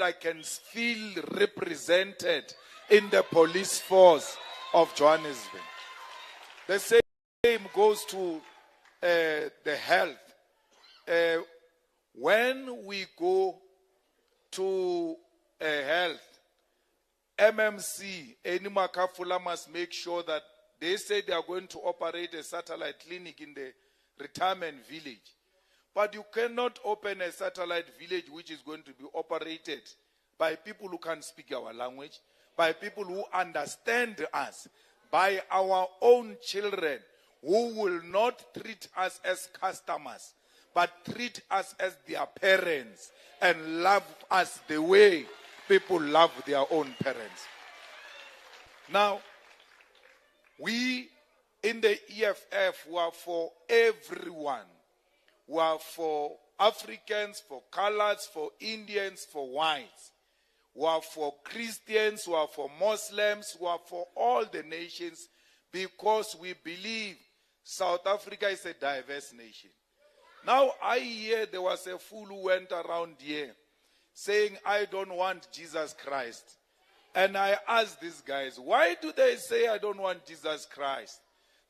I can feel represented in the police force of Johannesburg. The same goes to the health. When we go to health, MMC, Makafula must make sure that they say they are going to operate a satellite clinic in the retirement village. But you cannot open a satellite village which is going to be operated by people who can speak our language, by people who understand us, by our own children who will not treat us as customers, but treat us as their parents and love us the way people love their own parents. Now, we in the EFF were for everyone. We are for Africans, for colors, for Indians, for whites. We are for Christians, we are for Muslims, we are for all the nations, because we believe South Africa is a diverse nation. Now I hear there was a fool who went around here saying, I don't want Jesus Christ. And I asked these guys, why do they say I don't want Jesus Christ?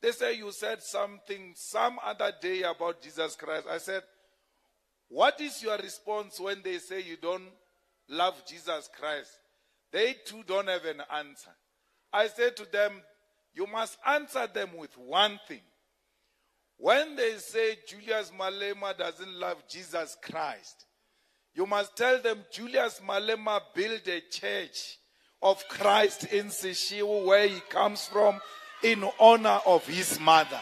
They say you said something some other day about Jesus Christ. I said, what is your response when they say you don't love Jesus Christ? They too don't have an answer. I said to them, you must answer them with one thing. When they say Julius Malema doesn't love Jesus Christ, you must tell them Julius Malema built a church of Christ in Sishiwu, where he comes from, in honor of his mother.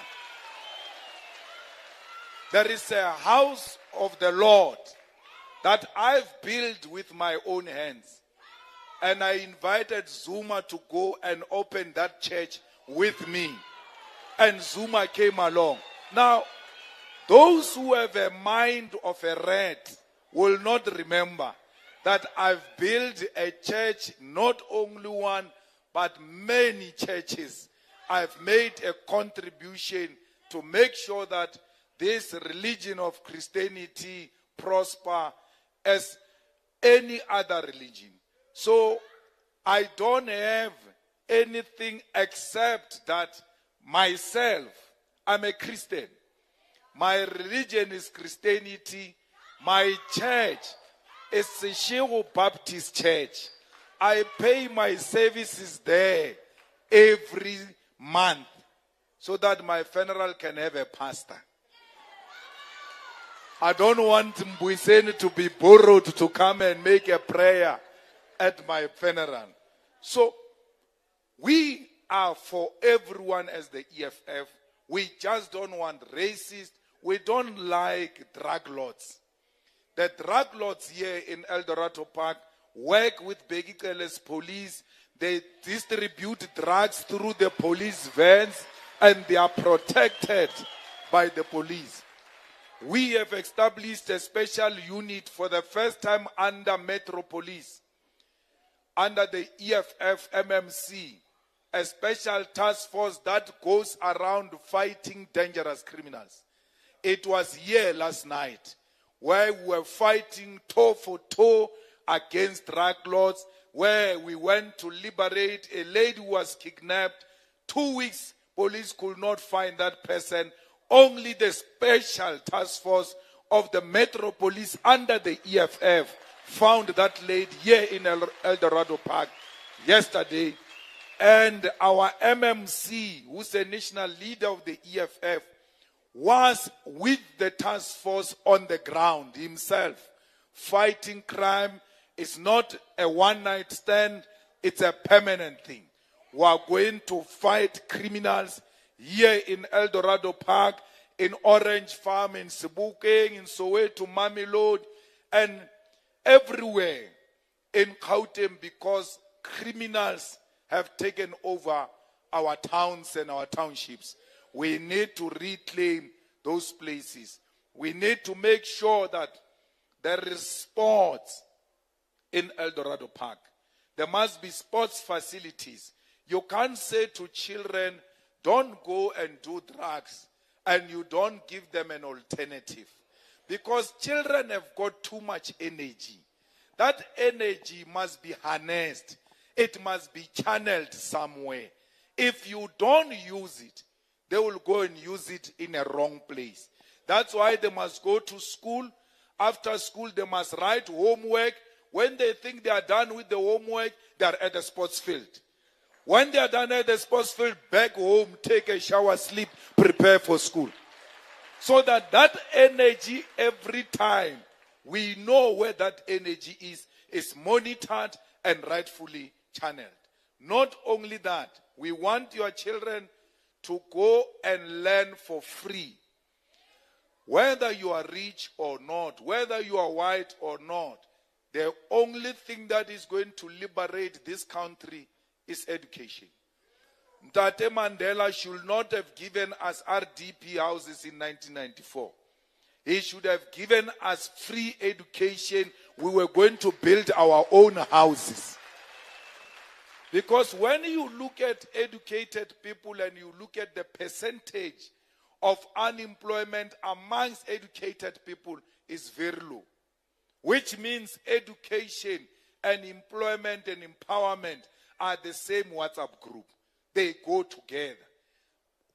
There is a house of the Lord that I've built with my own hands. And I invited Zuma to go and open that church with me. And Zuma came along. Now, those who have a mind of a rat will not remember that I've built a church, not only one, but many churches. I've made a contribution to make sure that this religion of Christianity prosper as any other religion. So I don't have anything except that myself, I'm a Christian. My religion is Christianity. My church is the Sishiwu Baptist Church. I pay my services there every month so that my funeral can have a pastor. I don't want Mbuyiseni to be borrowed to come and make a prayer at my funeral. So we are for everyone as the EFF. We just don't want racists. We don't like drug lords. The drug lords here in El Dorado Park work with Begikele's police. They distribute drugs through the police vans, and they are protected by the police. We have established a special unit for the first time under Metro Police, under the EFF MMC, a special task force that goes around fighting dangerous criminals. It was here last night where we were fighting toe for toe against drug lords, where we went to liberate a lady who was kidnapped. 2 weeks, police could not find that person. Only the special task force of the Metro Police under the EFF found that lady here in El Dorado Park yesterday. And our MMC, who's the national leader of the EFF, was with the task force on the ground himself. Fighting crime is not a one-night stand, it's a permanent thing. We are going to fight criminals here in El Dorado Park, in Orange Farm, in Sebokeng, in Soweto, Mamelodi, and everywhere in Gauteng, because criminals have taken over our towns and our townships. We need to reclaim those places. We need to make sure that there is sports in El Dorado Park. There must be sports facilities. You can't say to children, don't go and do drugs, and you don't give them an alternative. Because children have got too much energy. that energy must be harnessed. It must be channeled somewhere. If you don't use it, they will go and use it in a wrong place. That's why they must go to school. After school, they must write homework. When they think they are done with the homework, they are at the sports field. When they are done at the sports field, back home, take a shower, sleep, prepare for school. So that energy, every time, we know where that energy is monitored and rightfully channeled. Not only that, we want your children to go and learn for free. Whether you are rich or not, whether you are white or not, the only thing that is going to liberate this country is education. Tate Mandela should not have given us RDP houses in 1994. He should have given us free education. We were going to build our own houses. Because when you look at educated people and you look at the percentage of unemployment amongst educated people is very low. Which means education and employment and empowerment are the same WhatsApp group. They go together.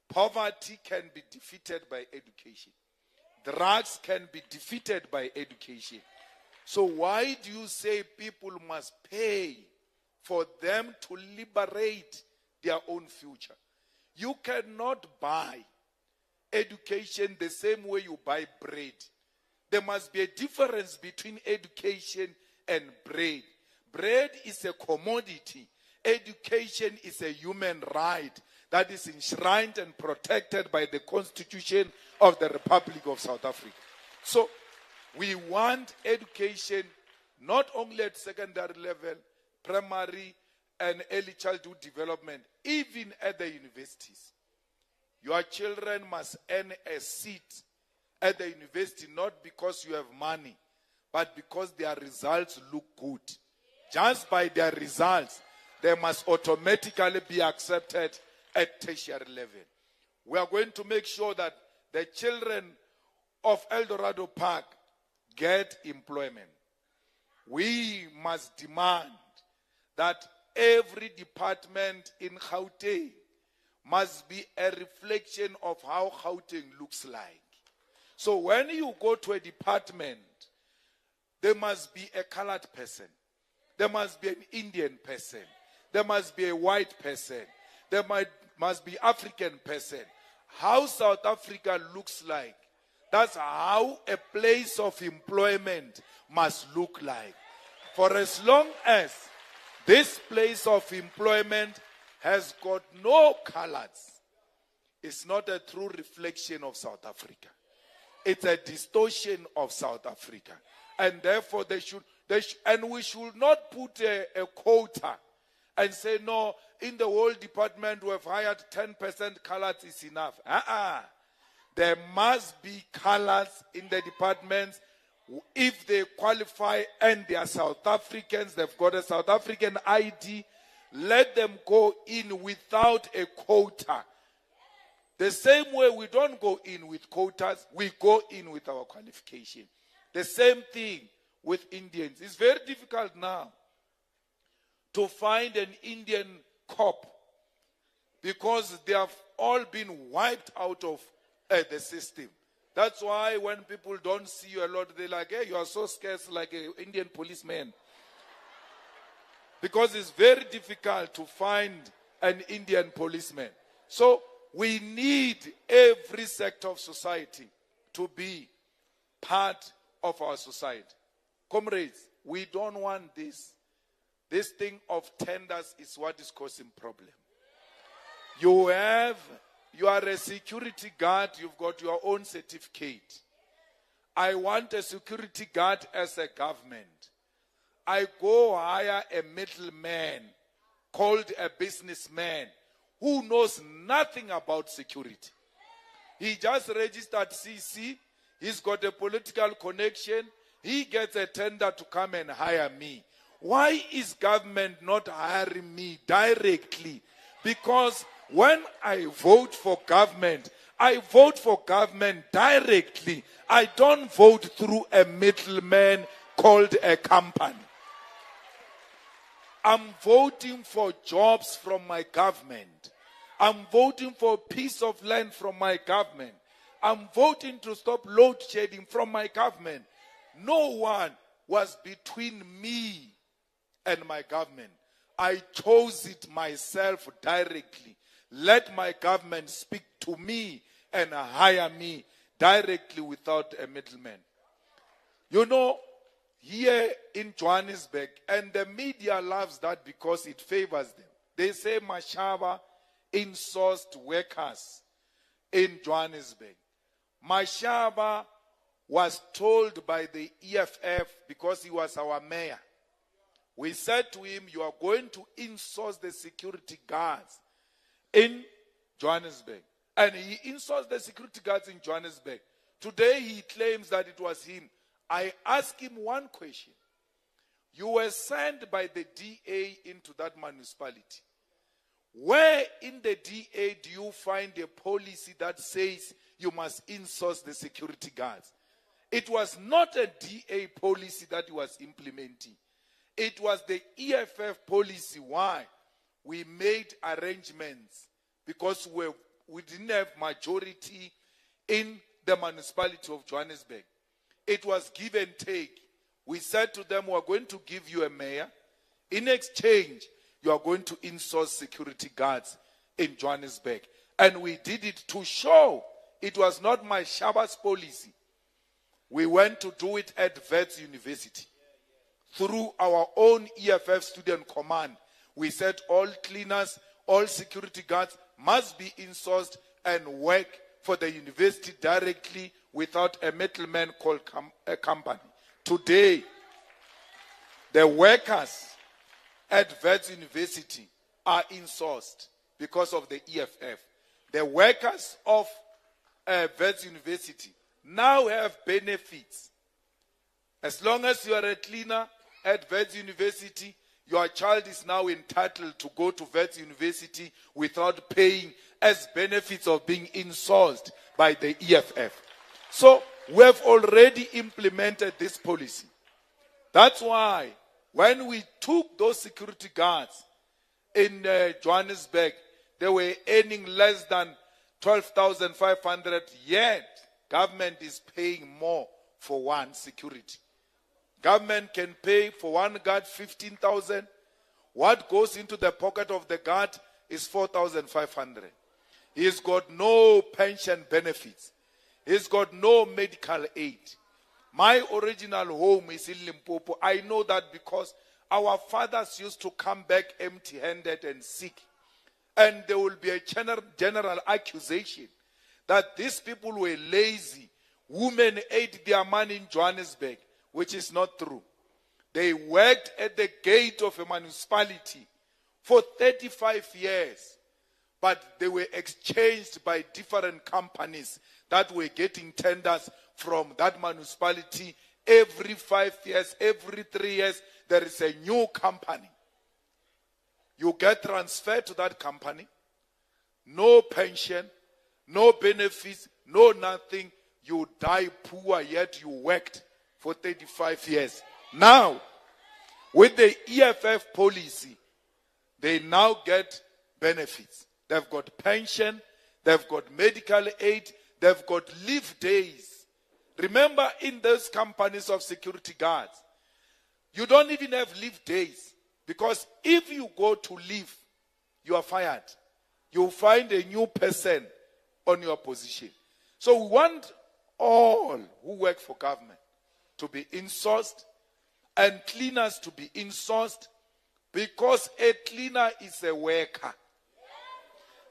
Poverty can be defeated by education. Drugs can be defeated by education. So why do you say people must pay for them to liberate their own future? You cannot buy education the same way you buy bread. There must be a difference between education and bread. Bread is a commodity. Education is a human right that is enshrined and protected by the Constitution of the Republic of South Africa. So we want education not only at secondary level, primary and early childhood development, even at the universities. Your children must earn a seat at the university not because you have money, but because their results look good. Just by their results, they must automatically be accepted at tertiary level. We are going to make sure that the children of El Dorado Park get employment. We must demand that every department in Gauteng must be a reflection of how Gauteng looks like. So when you go to a department, there must be a colored person. There must be an Indian person. There must be a white person. There must be African person. How South Africa looks like, that's how a place of employment must look like. For as long as this place of employment has got no colors, it's not a true reflection of South Africa. It's a distortion of South Africa. And therefore and we should not put a quota and say, no, in the whole department we have hired 10% colors is enough. There must be colors in the departments. If they qualify and they are South Africans, they've got a South African ID, let them go in without a quota. The same way we don't go in with quotas, we go in with our qualification. The same thing with Indians. It's very difficult now to find an Indian cop because they have all been wiped out of the system. That's why when people don't see you a lot, they're like, hey, you are so scarce like an Indian policeman. Because it's very difficult to find an Indian policeman. So we need every sector of society to be part of our society. Comrades, we don't want this. This thing of tenders is what is causing problem. You are a security guard, you've got your own certificate. I want a security guard as a government. I go hire a middleman called a businessman who knows nothing about security. He just registered CC. He's got a political connection. He gets a tender to come and hire me. Why is government not hiring me directly? Because when I vote for government, I vote for government directly. I don't vote through a middleman called a company. I'm voting for jobs from my government. I'm voting for a piece of land from my government. I'm voting to stop load shedding from my government. No one was between me and my government. I chose it myself directly. Let my government speak to me and hire me directly without a middleman. You know, here in Johannesburg, and the media loves that because it favors them. They say Mashaba insourced workers in Johannesburg. Mashaba was told by the EFF, because he was our mayor. We said to him, you are going to insource the security guards in Johannesburg. And he insourced the security guards in Johannesburg. Today he claims that it was him. I asked him one question. You were sent by the DA into that municipality. Where in the DA do you find a policy that says you must insource the security guards? It was not a DA policy that he was implementing. It was the EFF policy. Why? We made arrangements because we didn't have majority in the municipality of Johannesburg. It was give and take. We said to them, we are going to give you a mayor. In exchange, you are going to insource security guards in Johannesburg. And we did it to show it was not my Shaba's policy. We went to do it at Wits University. Through our own EFF student command, we said all cleaners, all security guards must be insourced and work for the university directly without a middleman called a company. Today, the workers at Wits University are insourced because of the EFF. The workers of Wits University now have benefits. As long as you are a cleaner at Wits University, your child is now entitled to go to Wits University without paying as benefits of being insourced by the EFF. So we have already implemented this policy. That's why when we took those security guards in Johannesburg, they were earning less than 12,500, yet government is paying more for one security. Government can pay for one guard 15,000. What goes into the pocket of the guard is 4,500. He's got no pension benefits. He's got no medical aid. My original home is in Limpopo. I know that because our fathers used to come back empty-handed and sick. And there will be a general accusation that these people were lazy. Women ate their money in Johannesburg, which is not true. They worked at the gate of a municipality for 35 years, but they were exchanged by different companies that were getting tenders from that municipality. Every 5 years, every 3 years, there is a new company. You get transferred to that company, no pension, no benefits, no nothing. You die poor, yet you worked for 35 years. Now, with the EFF policy, they now get benefits. They've got pension, they've got medical aid, they've got leave days. Remember, in those companies of security guards, you don't even have leave days. Because if you go to leave, you are fired. You find a new person on your position. So we want all who work for government to be insourced and cleaners to be insourced, because a cleaner is a worker.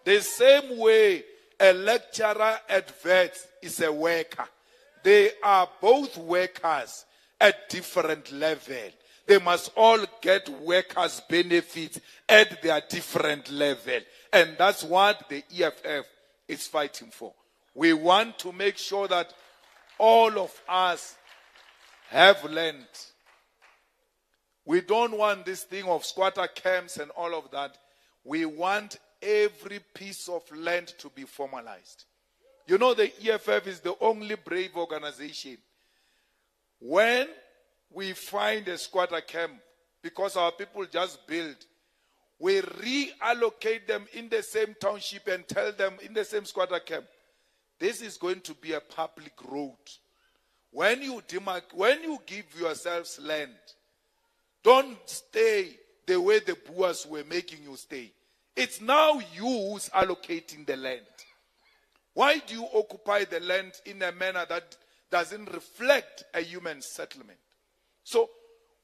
The same way a lecturer at Wits is a worker. They are both workers at different levels. They must all get workers' benefits at their different level. And that's what the EFF is fighting for. We want to make sure that all of us have land. We don't want this thing of squatter camps and all of that. We want every piece of land to be formalized. You know, the EFF is the only brave organization. When we find a squatter camp, because our people just build. We reallocate them in the same township and tell them in the same squatter camp, this is going to be a public road. When you give yourselves land, don't stay the way the Boers were making you stay. It's now you who's allocating the land. Why do you occupy the land in a manner that doesn't reflect a human settlement? So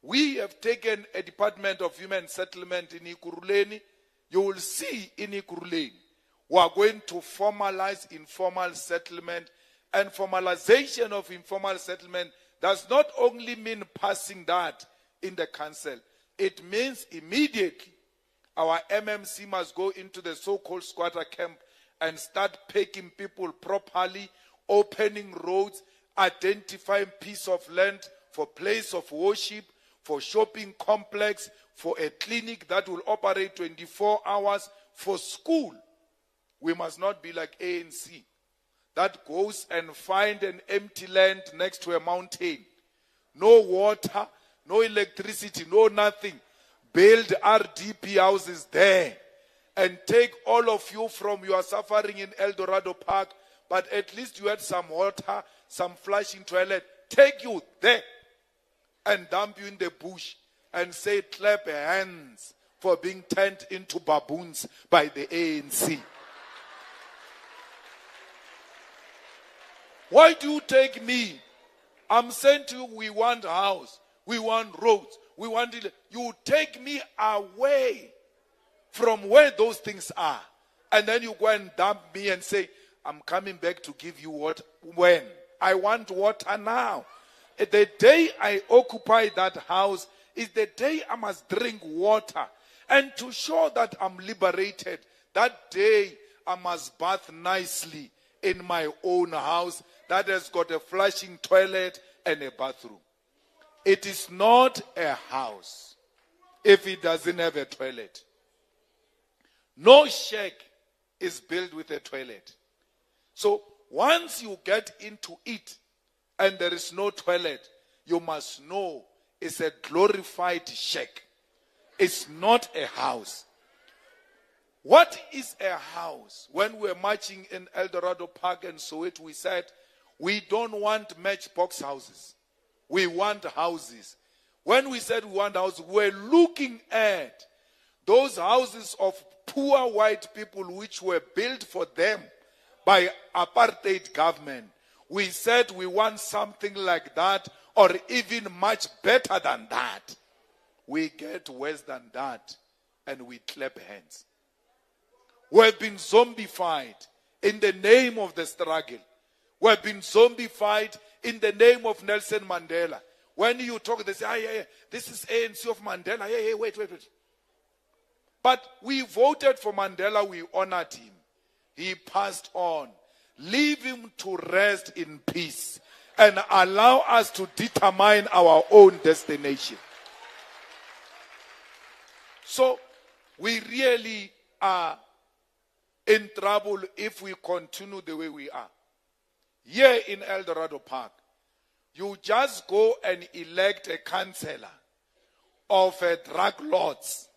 we have taken a Department of Human Settlement in Ekurhuleni. You will see in Ekurhuleni, we are going to formalize informal settlement. And formalization of informal settlement does not only mean passing that in the council. It means immediately our MMC must go into the so-called squatter camp and start picking people properly, opening roads, identifying piece of land for place of worship, for shopping complex, for a clinic that will operate 24 hours, for school. We must not be like ANC that goes and find an empty land next to a mountain. No water, no electricity, no nothing. Build RDP houses there and take all of you from your suffering in El Dorado Park, but at least you had some water, some flushing toilet. Take you there and dump you in the bush and say, clap your hands for being turned into baboons by the ANC. Why do you take me? I'm saying to you, we want a house, we want roads, we want it. You take me away from where those things are. And then you go and dump me and say, I'm coming back to give you what? When? I want water now. The day I occupy that house is the day I must drink water. And to show that I'm liberated, that day I must bath nicely in my own house that has got a flushing toilet and a bathroom. It is not a house if it doesn't have a toilet. No shack is built with a toilet. So once you get into it and there is no toilet, you must know it's a glorified shack. It's not a house. What is a house? When we were marching in El Dorado Park and Soweto, we said, we don't want matchbox houses. We want houses. When we said we want houses, we're looking at those houses of poor white people which were built for them by apartheid government. We said we want something like that or even much better than that. We get worse than that and we clap hands. We have been zombified in the name of the struggle. We have been zombified in the name of Nelson Mandela. When you talk, they say, this is ANC of Mandela. Wait. But we voted for Mandela, we honored him. He passed on. Leave him to rest in peace and allow us to determine our own destination. So, we really are in trouble if we continue the way we are. Here in El Dorado Park, you just go and elect a councillor of a drug lords,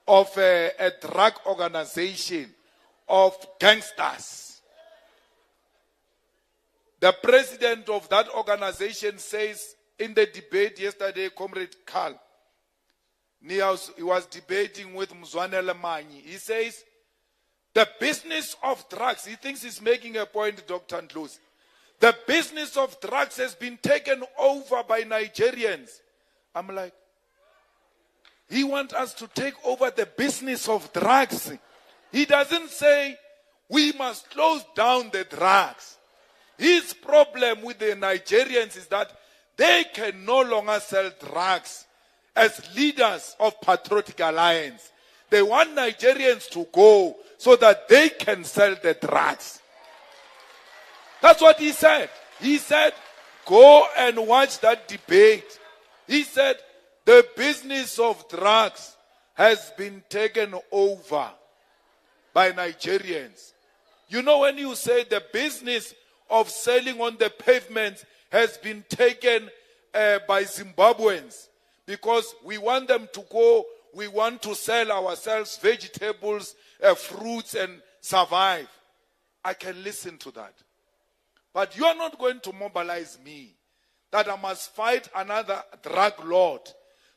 of a drug organization, of gangsters. The president of that organization says in the debate yesterday, Comrade Carl, he was debating with Mzwanele Manyi. He says, the business of drugs, he thinks he's making a point, Dr. Ndlozi. The business of drugs has been taken over by Nigerians. I'm like, he wants us to take over the business of drugs. He doesn't say we must close down the drugs. His problem with the Nigerians is that they can no longer sell drugs as leaders of Patriotic Alliance. They want Nigerians to go so that they can sell the drugs. That's what he said. He said, go and watch that debate. He said, the business of drugs has been taken over by Nigerians. You know, when you say the business of selling on the pavements has been taken by Zimbabweans, because we want them to go, we want to sell ourselves vegetables, fruits, and survive. I can listen to that. But you are not going to mobilize me that I must fight another drug lord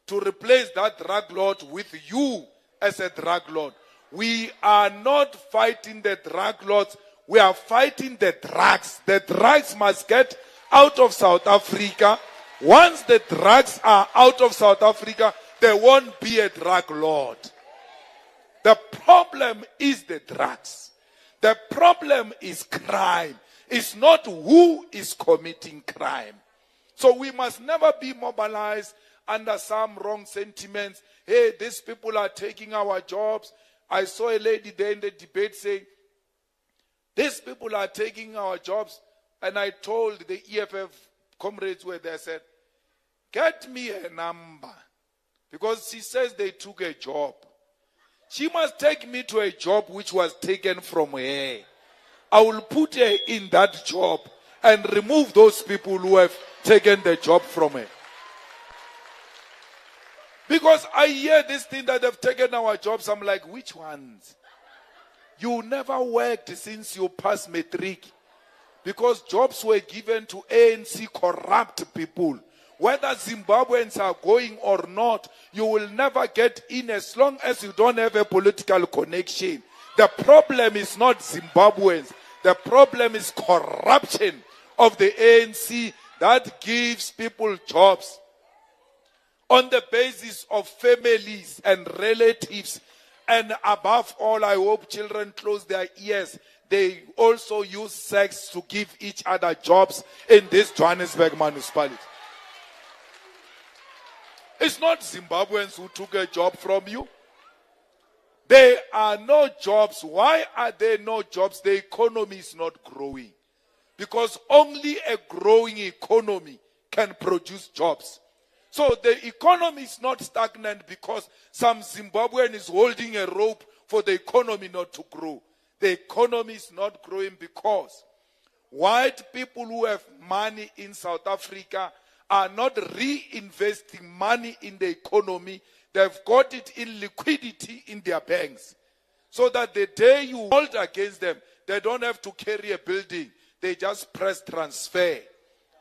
to replace that drug lord with you as a drug lord. We are not fighting the drug lords. We are fighting the drugs. The drugs must get out of South Africa. Once the drugs are out of South Africa, there won't be a drug lord. The problem is the drugs. The problem is crime. It's not who is committing crime. So we must never be mobilized under some wrong sentiments. Hey, these people are taking our jobs. I saw a lady there in the debate saying, these people are taking our jobs. And I told the EFF comrades where they said, get me a number. Because she says they took a job. She must take me to a job which was taken from her. I will put her in that job and remove those people who have taken the job from her. Because I hear this thing that they've taken our jobs. I'm like, which ones? You never worked since you passed matric. Because jobs were given to ANC corrupt people. Whether Zimbabweans are going or not, you will never get in as long as you don't have a political connection. The problem is not Zimbabweans. The problem is corruption of the ANC that gives people jobs on the basis of families and relatives. And above all, I hope children close their ears. They also use sex to give each other jobs in this Johannesburg municipality. It's not Zimbabweans who took a job from you. There are no jobs. Why are there no jobs? The economy is not growing. Because only a growing economy can produce jobs. So the economy is not stagnant because some Zimbabwean is holding a rope for the economy not to grow. The economy is not growing because white people who have money in South Africa are not reinvesting money in the economy. They've got it in liquidity in their banks. So that the day you hold against them, they don't have to carry a building. They just press transfer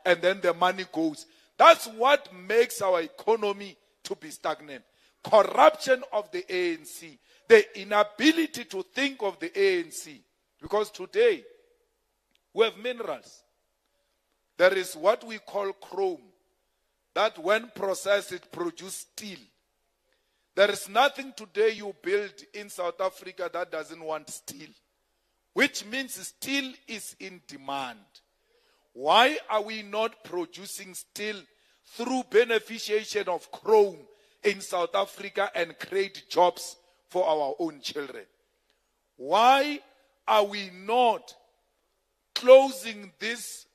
and then the money goes. That's what makes our economy to be stagnant. Corruption of the ANC. The inability to think of the ANC. Because today, we have minerals. There is what we call chrome. That when processed, it produces steel. There is nothing today you build in South Africa that doesn't want steel. Which means steel is in demand. Why are we not producing steel through beneficiation of chrome in South Africa and create jobs for our own children? Why are we not closing these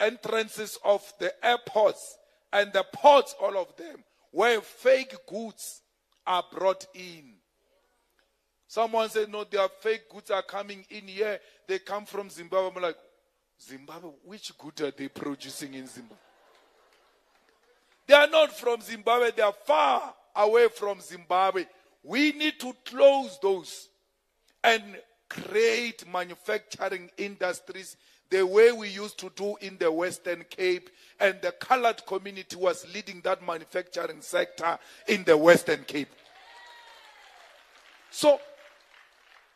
entrances of the airports and the ports, all of them, where fake goods are brought in? Someone said, no, their fake goods are coming in here. They come from Zimbabwe. I'm like, Zimbabwe? Which good are they producing in Zimbabwe? They are not from Zimbabwe. They are far away from Zimbabwe. We need to close those and create manufacturing industries the way we used to do in the Western Cape, and the colored community was leading that manufacturing sector in the Western Cape. So,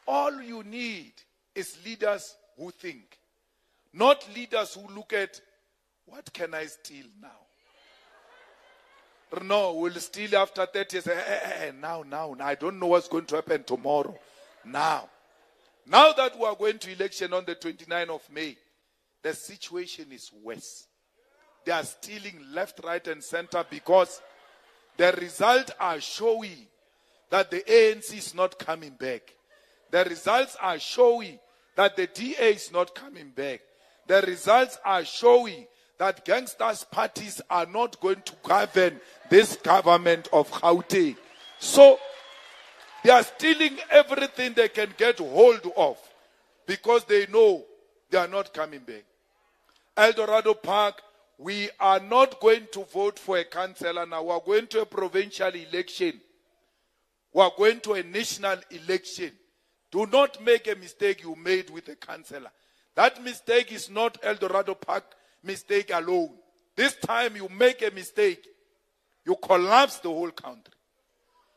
all you need is leaders who think, not leaders who look at, what can I steal now? No, we'll steal after 30 years. Now, I don't know what's going to happen tomorrow. Now that we are going to election on the 29th of May, the situation is worse. They are stealing left, right, and center because the results are showing that the ANC is not coming back. The results are showing that the DA is not coming back. The results are showing that gangsters parties are not going to govern this government of Gauteng. So they are stealing everything they can get hold of because they know they are not coming back. Eldorado Park we are not going to vote for a councillor now. We are going to a provincial election. We are going to a national election. Do not make a mistake you made with a councillor. That mistake is not El Dorado Park mistake alone. This time you make a mistake, you collapse the whole country.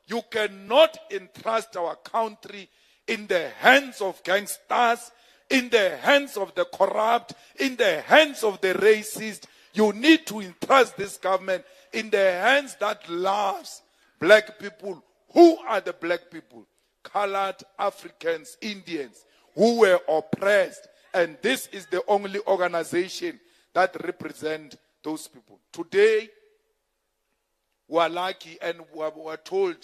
You cannot entrust our country in the hands of gangsters, in the hands of the corrupt, in the hands of the racist. You need to entrust this government in the hands that loves black people. Who are the black people? Colored Africans, Indians, who were oppressed. And this is the only organization that represents those people. Today, we are lucky and we are told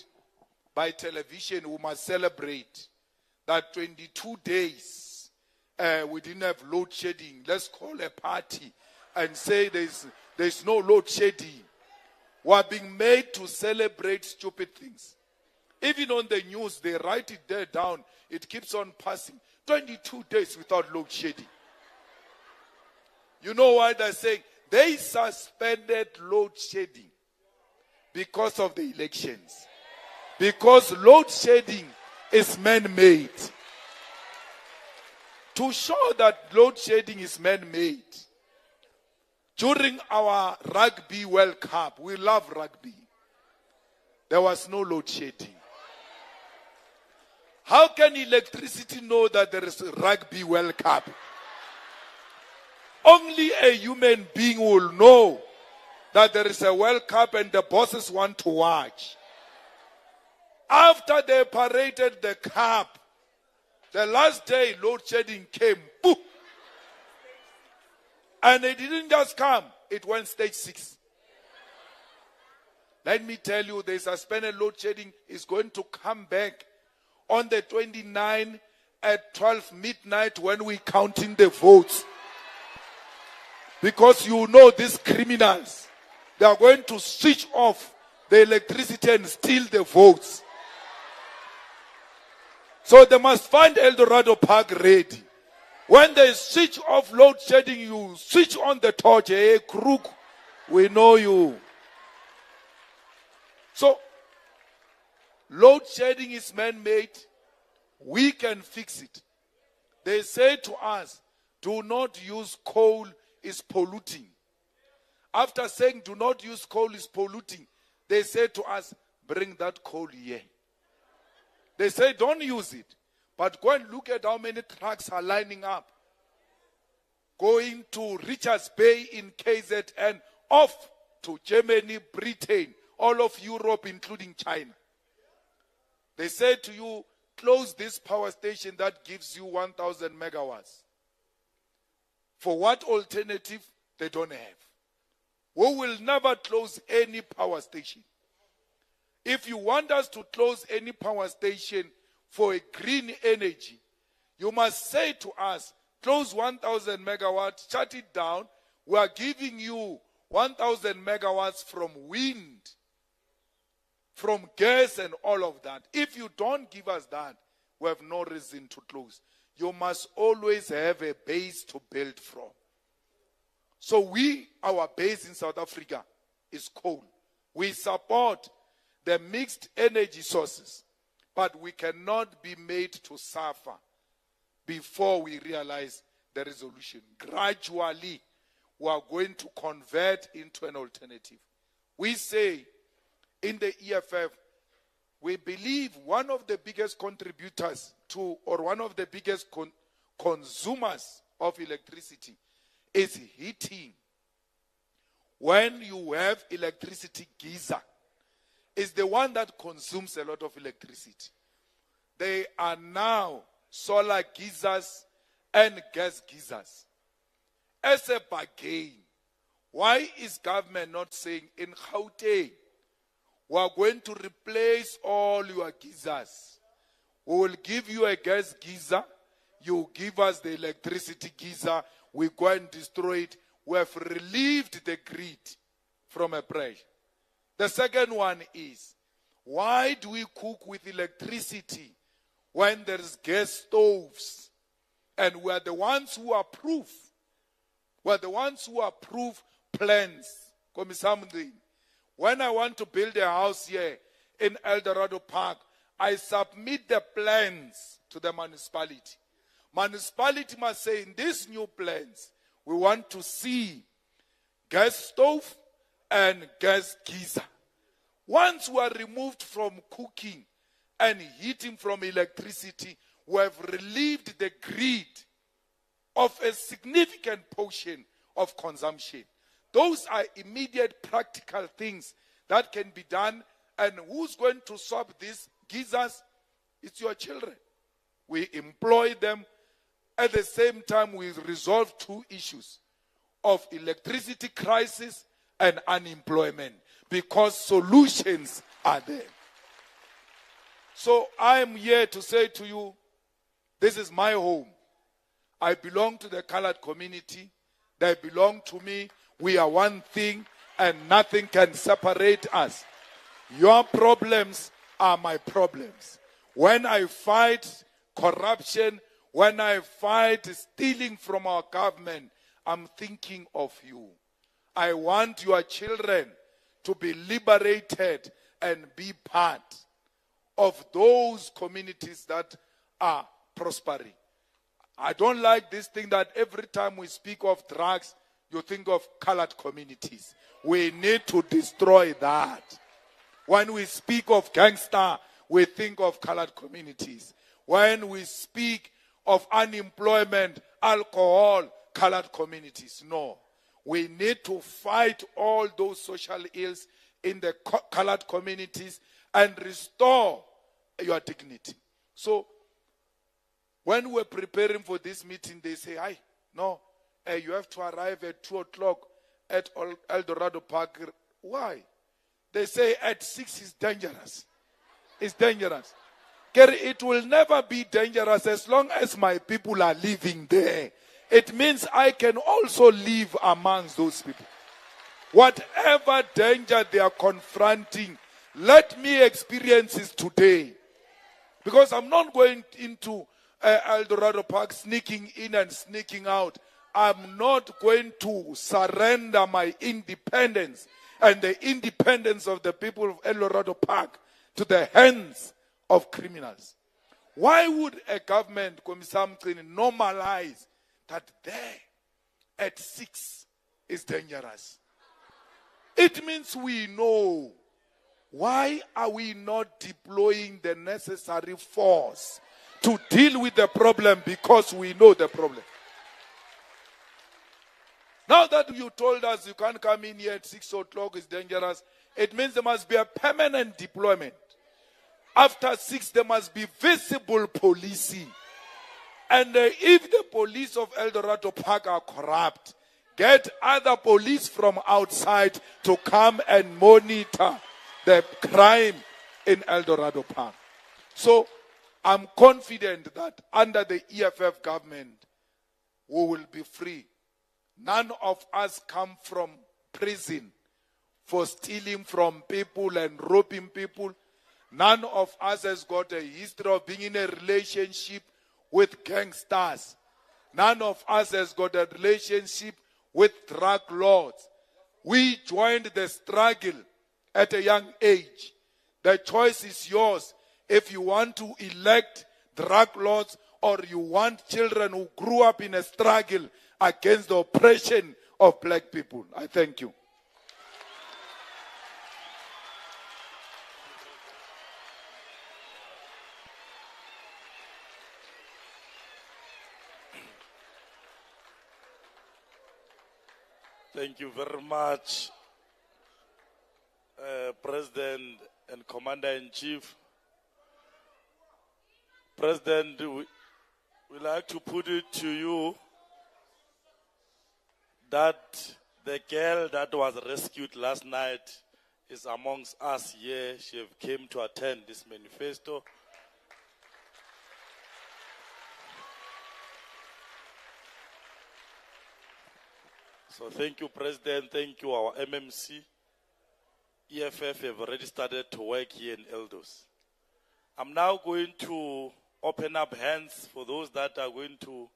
by television we must celebrate that 22 days we didn't have load shedding. Let's call a party and say there's no load shedding. We are being made to celebrate stupid things. Even on the news, they write it there down. It keeps on passing. 22 days without load shedding. You know why they're saying? They suspended load shedding because of the elections. Because load shedding is man-made. To show that load shedding is man-made, during our Rugby World Cup, we love rugby, there was no load shedding. How can electricity know that there is a Rugby World Cup? Only a human being will know that there is a World Cup and the bosses want to watch. After they paraded the cup, the last day load shedding came. Boom. And it didn't just come, it went stage 6. Let me tell you, the suspended load shedding is going to come back on the 29th at 12 midnight when we counting the votes. Because you know these criminals, they are going to switch off the electricity and steal the votes. So they must find El Dorado Park ready. When they switch off load shedding, you switch on the torch. Hey, crook, we know you. So, load shedding is man-made. We can fix it. They say to us, do not use coal, it's polluting. After saying do not use coal, is polluting, they say to us, bring that coal here. They say don't use it. But go and look at how many trucks are lining up, going to Richards Bay in KZN, off to Germany, Britain, all of Europe, including China. They say to you, close this power station that gives you 1,000 megawatts. For what alternative? They don't have. We will never close any power station. If you want us to close any power station for a green energy, you must say to us, close 1,000 megawatts, shut it down. We are giving you 1,000 megawatts from wind, from gas and all of that. If you don't give us that, we have no reason to close. You must always have a base to build from. So our base in South Africa is coal. We support the mixed energy sources, but we cannot be made to suffer before we realize the resolution. Gradually, we are going to convert into an alternative. We say in the EFF, we believe one of the biggest contributors to, or one of the biggest consumers of electricity is heating. When you have electricity geyser, it's the one that consumes a lot of electricity. They are now solar geysers and gas geysers. As a bargain, why is government not saying in Gauteng, we are going to replace all your geysers. We will give you a gas geyser. You give us the electricity geyser. We go and destroy it. We have relieved the grid from a pressure. The second one is, why do we cook with electricity when there's gas stoves? And we are the ones who approve. We are the ones who approve plans. When I want to build a house here in El Dorado Park, I submit the plans to the municipality. Municipality must say, in these new plans, we want to see gas stove and gas geyser. Once we are removed from cooking and heating from electricity, we have relieved the grid of a significant portion of consumption. Those are immediate practical things that can be done. And who's going to swap these geysers? It's your children. We employ them. At the same time, we resolve two issues of electricity crisis and unemployment, because solutions are there. So I am here to say to you, this is my home. I belong to the colored community. They belong to me. We are one thing, and nothing can separate us. Your problems are my problems. When I fight corruption, when I fight stealing from our government, I'm thinking of you. I want your children to be liberated and be part of those communities that are prospering. I don't like this thing that every time we speak of drugs, you think of colored communities. We need to destroy that. When we speak of gangster, we think of colored communities. When we speak of unemployment, alcohol, colored communities. No. We need to fight all those social ills in the colored communities and restore your dignity. So, when we're preparing for this meeting, they say, you have to arrive at 2 o'clock at El Dorado Park. Why? They say at 6 is dangerous. It's dangerous. It will never be dangerous as long as my people are living there. It means I can also live amongst those people. Whatever danger they are confronting, let me experience it today. Because I'm not going into El Dorado Park sneaking in and sneaking out. I'm not going to surrender my independence and the independence of the people of El Dorado Park to the hands of criminals. Why would a government normalize that there at 6 is dangerous? It means we know. Why are we not deploying the necessary force to deal with the problem? Because we know the problem. Now that you told us you can't come in here at 6 o'clock is dangerous, it means there must be a permanent deployment. After 6, there must be visible policing. And if the police of El Dorado Park are corrupt, get other police from outside to come and monitor the crime in El Dorado Park. So I'm confident that under the EFF government, we will be free. None of us come from prison for stealing from people and robbing people. None of us has got a history of being in a relationship with gangsters. None of us has got a relationship with drug lords. We joined the struggle at a young age. The choice is yours. If you want to elect drug lords or you want children who grew up in a struggle against the oppression of black people. I thank you. Thank you very much, President and Commander-in-Chief. President, we like to put it to you that the girl that was rescued last night is amongst us here. She came to attend this manifesto. So thank you, President. Thank you, our MMC. EFF have already started to work here in Eldos. I'm now going to open up hands for those that are going to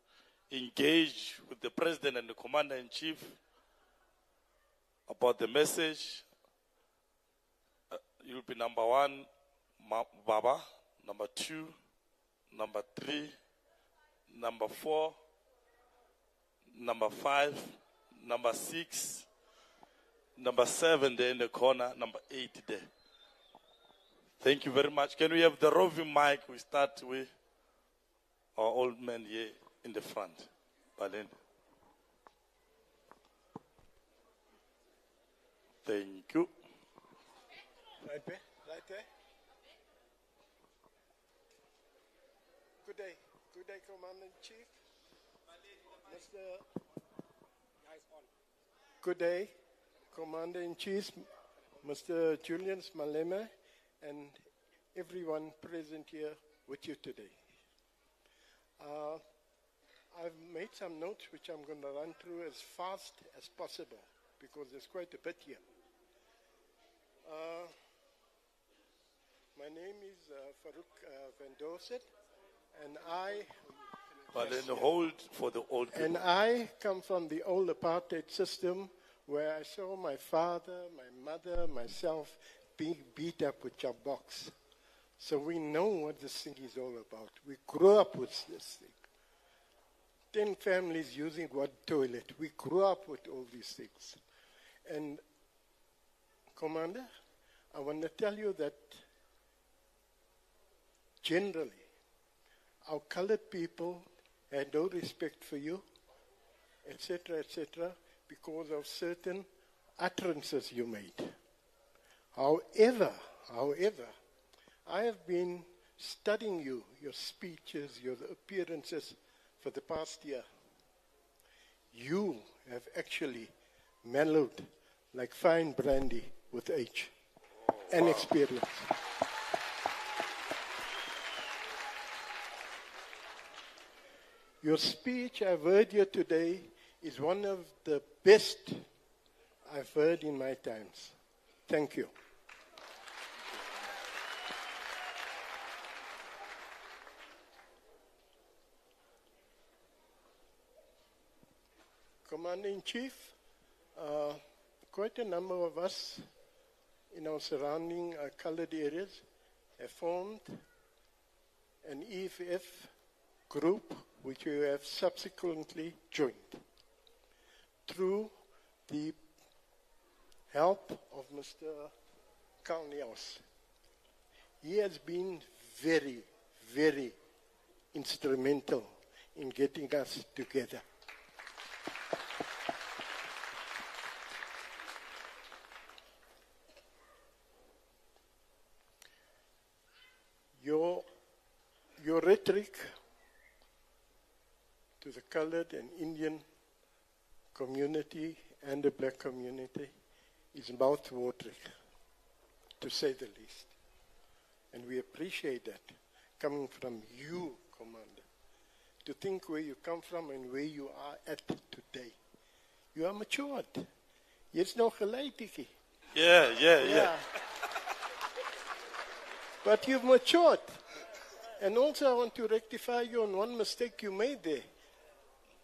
engage with the President and the Commander-in-Chief. about the message. You'll be number 1, Baba, number 2, number 3, number 4, number 5, number 6, number 7 there in the corner, number 8 there. Thank you very much. Can we have the roving mic? We start with our old man here in the front. Balen. Thank you. Right there, right there. Good day, Commander-in-Chief. Good day, Commander-in-Chief, Mr. Julius Malema, and everyone present here with you today. I've made some notes which I'm going to run through as fast as possible because there's quite a bit here. My name is Farouk Van Dorset, and But then hold for the old people. And I come from the old apartheid system where I saw my father, my mother, myself being beat up with box. So we know what this thing is all about. We grew up with this thing. 10 families using one toilet. We grew up with all these things. And Commander, I want to tell you that generally, our colored people had no respect for you, etc., because of certain utterances you made. However, I have been studying you, your speeches, your appearances for the past year. You have actually mellowed like fine brandy with age and experience. Your speech I've heard here today is one of the best I've heard in my times. Thank you. Commander-in-Chief, quite a number of us in our surrounding colored areas have formed an EFF group which we have subsequently joined through the help of Mr. Kalniaus. He has been very, very instrumental in getting us together. Your rhetoric to the colored and Indian community and the black community is mouth-watering, to say the least. And we appreciate that, coming from you, Commander, to think where you come from and where you are at today. You are matured. Jy's nog geleidikie. Yeah. But you've matured. And also I want to rectify you on one mistake you made there.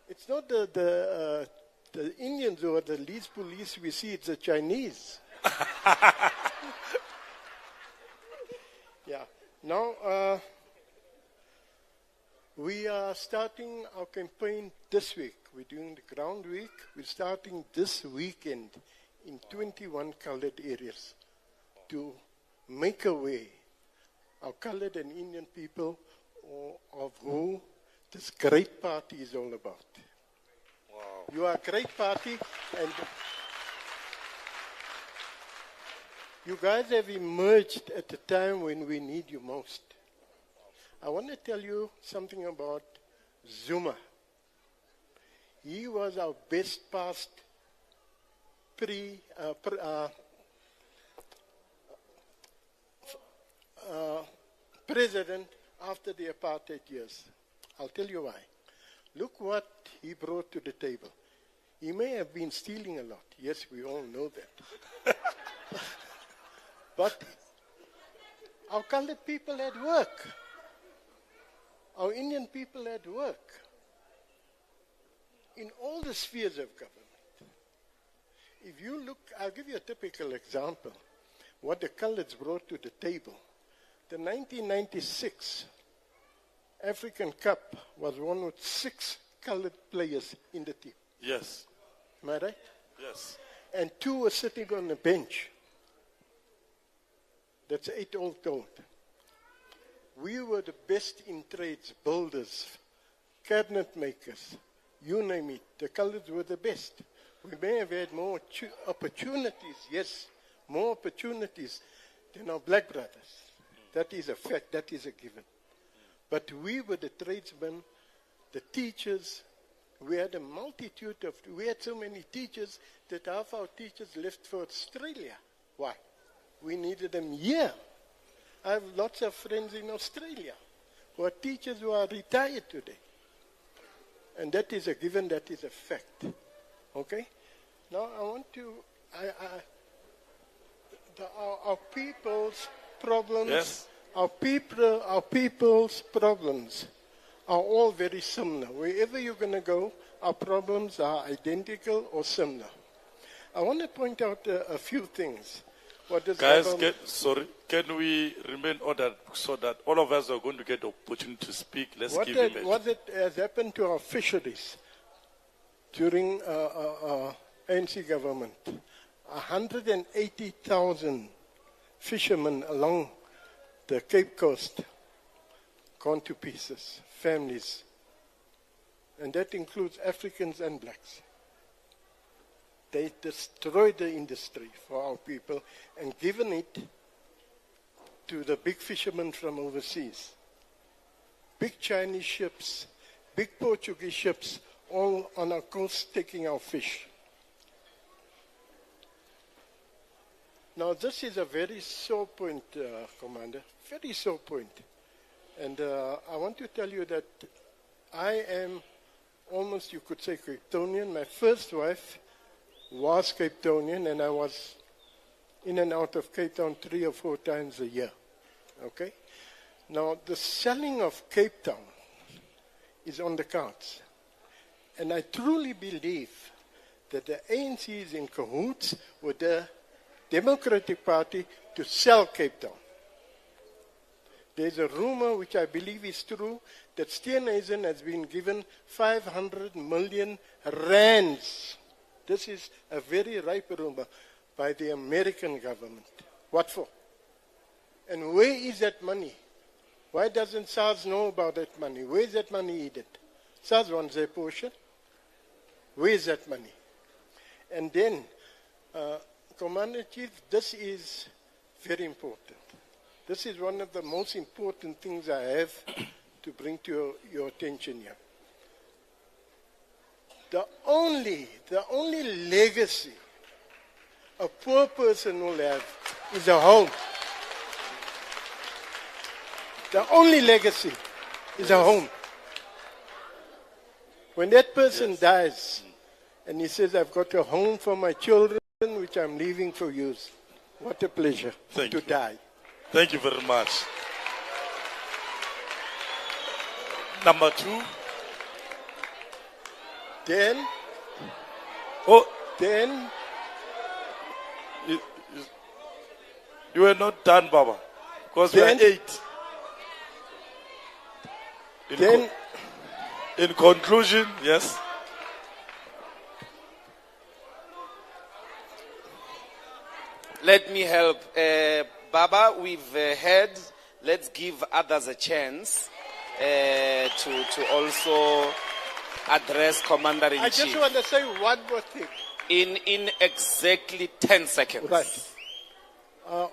It's not the Indians or the least police we see, it's the Chinese. Yeah. Now, we are starting our campaign this week. We're doing the ground week. We're starting this weekend in 21 colored areas to make aware our colored and Indian people of who this great party is all about. Wow. You are a great party, and you guys have emerged at the time when we need you most. I want to tell you something about Zuma. He was our best past president after the apartheid years. I'll tell you why. Look what he brought to the table. He may have been stealing a lot. Yes, we all know that. But our colored people had work. Our Indian people had work in all the spheres of government. if you look, I'll give you a typical example. What the colours brought to the table. The 1996 African Cup was won with 6 coloured players in the team. Yes. Am I right? Yes. And 2 were sitting on the bench. That's 8 all told. We were the best in trades, builders, cabinet makers, you name it. The colours were the best. We may have had more opportunities, yes, more opportunities than our black brothers. That is a fact, that is a given. But we were the tradesmen, the teachers. We had a multitude of, we had so many teachers that half our teachers left for Australia. Why? We needed them here. I have lots of friends in Australia who are teachers who are retired today. And that is a given, that is a fact. Okay? Now I want to, our people's problems, Yes. our people's problems are all very similar. Wherever you're going to go, our problems are identical or similar. I want to point out a few things. What does Guys, government- can we remain ordered so that all of us are going to get the opportunity to speak? Let's give him What has happened to our fisheries during ANC government? 180,000 fishermen along the Cape Coast gone to pieces, families. And that includes Africans and blacks. They destroyed the industry for our people and given it to the big fishermen from overseas. Big Chinese ships, big Portuguese ships, all on our coast taking our fish. Now this is a very sore point, Commander, very sore point. And I want to tell you that I am almost, you could say, Capetonian. My first wife was Capetonian, and I was in and out of Cape Town 3 or 4 times a year. Okay? Now, the selling of Cape Town is on the cards. And I truly believe that the ANC is in cahoots with the Democratic Party to sell Cape Town. There's a rumor, which I believe is true, that Steenhuisen has been given 500 million rands. This is a very ripe rumor by the American government. What for? And where is that money? Why doesn't SARS know about that money? Where is that money hidden? SARS wants their portion. Where is that money? And then, Commander-in-Chief, this is very important. This is one of the most important things I have to bring to your attention here. The only legacy a poor person will have is a home. The only legacy is a home. When that person dies and he says, I've got a home for my children which I'm leaving for you, what a pleasure to die. Thank you very much. Number 2. Then, you were not done, Baba, because we are 8. In conclusion, yes. Let me help. Baba, we've heard. Let's give others a chance to also address Commander-in-Chief. I just want to say one more thing. In exactly 10 seconds. Right.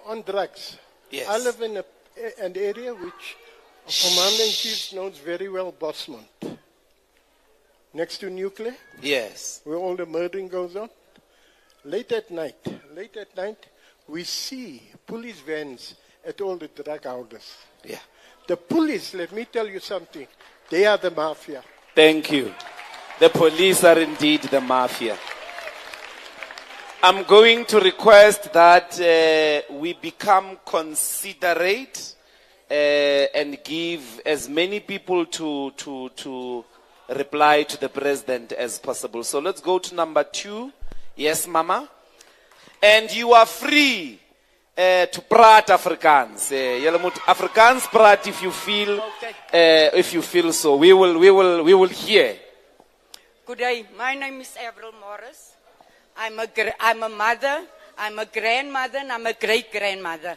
On drugs. Yes. I live in an area which Commander-in-Chief knows very well, Bosmont. Next to nuclear. Yes. Where all the murdering goes on. Late at night, we see police vans at all the drug houses. Yeah. The police, let me tell you something, they are the mafia. Thank you. The police are indeed the mafia. I'm going to request that we become considerate and give as many people to reply to the president as possible. So let's go to number 2. Yes, Mama? And you are free to praat Afrikaans. Julle moet Afrikaans praat if you feel so. We will hear. Good day. My name is Avril Morris. I'm a mother, I'm a grandmother, and I'm a great-grandmother.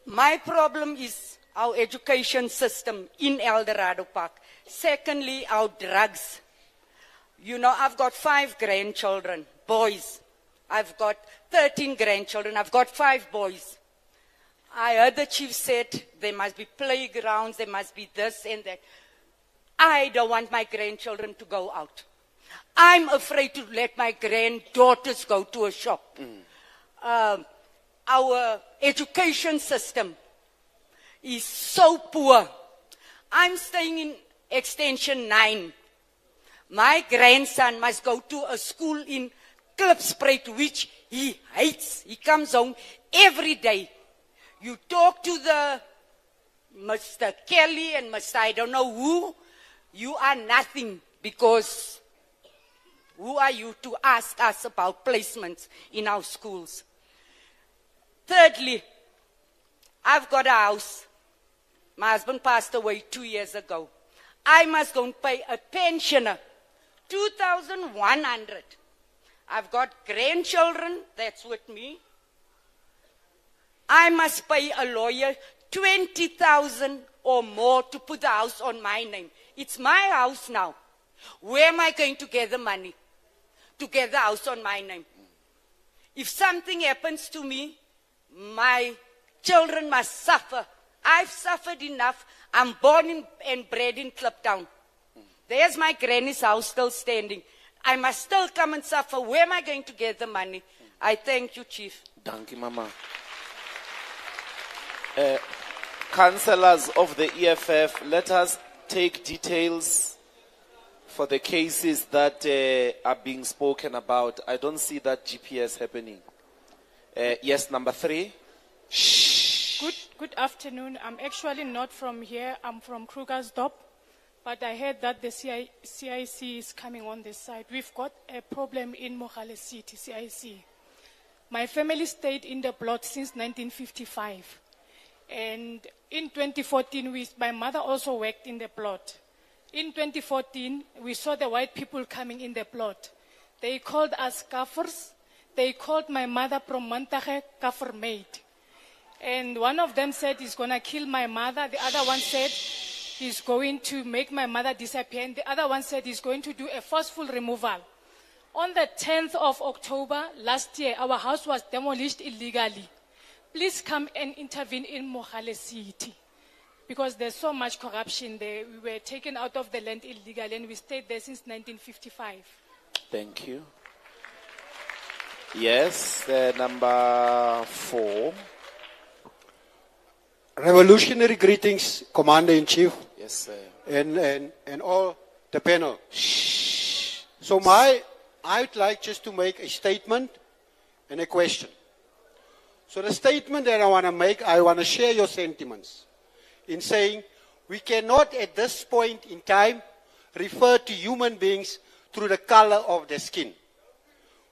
My problem is our education system in El Dorado Park. Secondly, our drugs. You know, I've got 5 grandchildren, boys. I've got 13 grandchildren. I've got 5 boys. I heard the chief said there must be playgrounds, there must be this and that. I don't want my grandchildren to go out. I'm afraid to let my granddaughters go to a shop. Our education system is so poor. I'm staying in Extension 9. My grandson must go to a school in Klipspruit, which he hates. He comes home every day. You talk to the Mr. Kelly and Mr. I don't know who. You are nothing, because who are you to ask us about placements in our schools? Thirdly, I've got a house. My husband passed away 2 years ago. I must go and pay a pensioner 2,100. I've got grandchildren that's with me. I must pay a lawyer 20,000 or more to put the house on my name. It's my house now. Where am I going to get the money to get the house on my name? If something happens to me, my children must suffer. I've suffered enough. I'm born and bred in Kliptown. There's my granny's house still standing. I must still come and suffer. Where am I going to get the money? I thank you, Chief. Thank you, Mama. Councillors of the EFF, let us take details for the cases that are being spoken about. I don't see that GPS happening. Yes, number 3. Good afternoon. I'm actually not from here. I'm from Krugersdorp. But I heard that the CIC is coming on this side. We've got a problem in Mogale City, CIC. My family stayed in the plot since 1955. And in 2014, my mother also worked in the plot. In 2014, we saw the white people coming in the plot. They called us kaffers. They called my mother from Mantage kaffer maid. And one of them said he's going to kill my mother. The other one said he's going to make my mother disappear. And the other one said he's going to do a forceful removal. On the 10th of October last year, our house was demolished illegally. Please come and intervene in Mogale City, because there's so much corruption there. We were taken out of the land illegally, and we stayed there since 1955. Thank you. Yes, number 4. Revolutionary greetings, Commander-in-Chief. Yes, sir. And all the panel. Shh. So I'd like just to make a statement and a question. So the statement that I want to make, I want to share your sentiments in saying we cannot at this point in time refer to human beings through the color of their skin.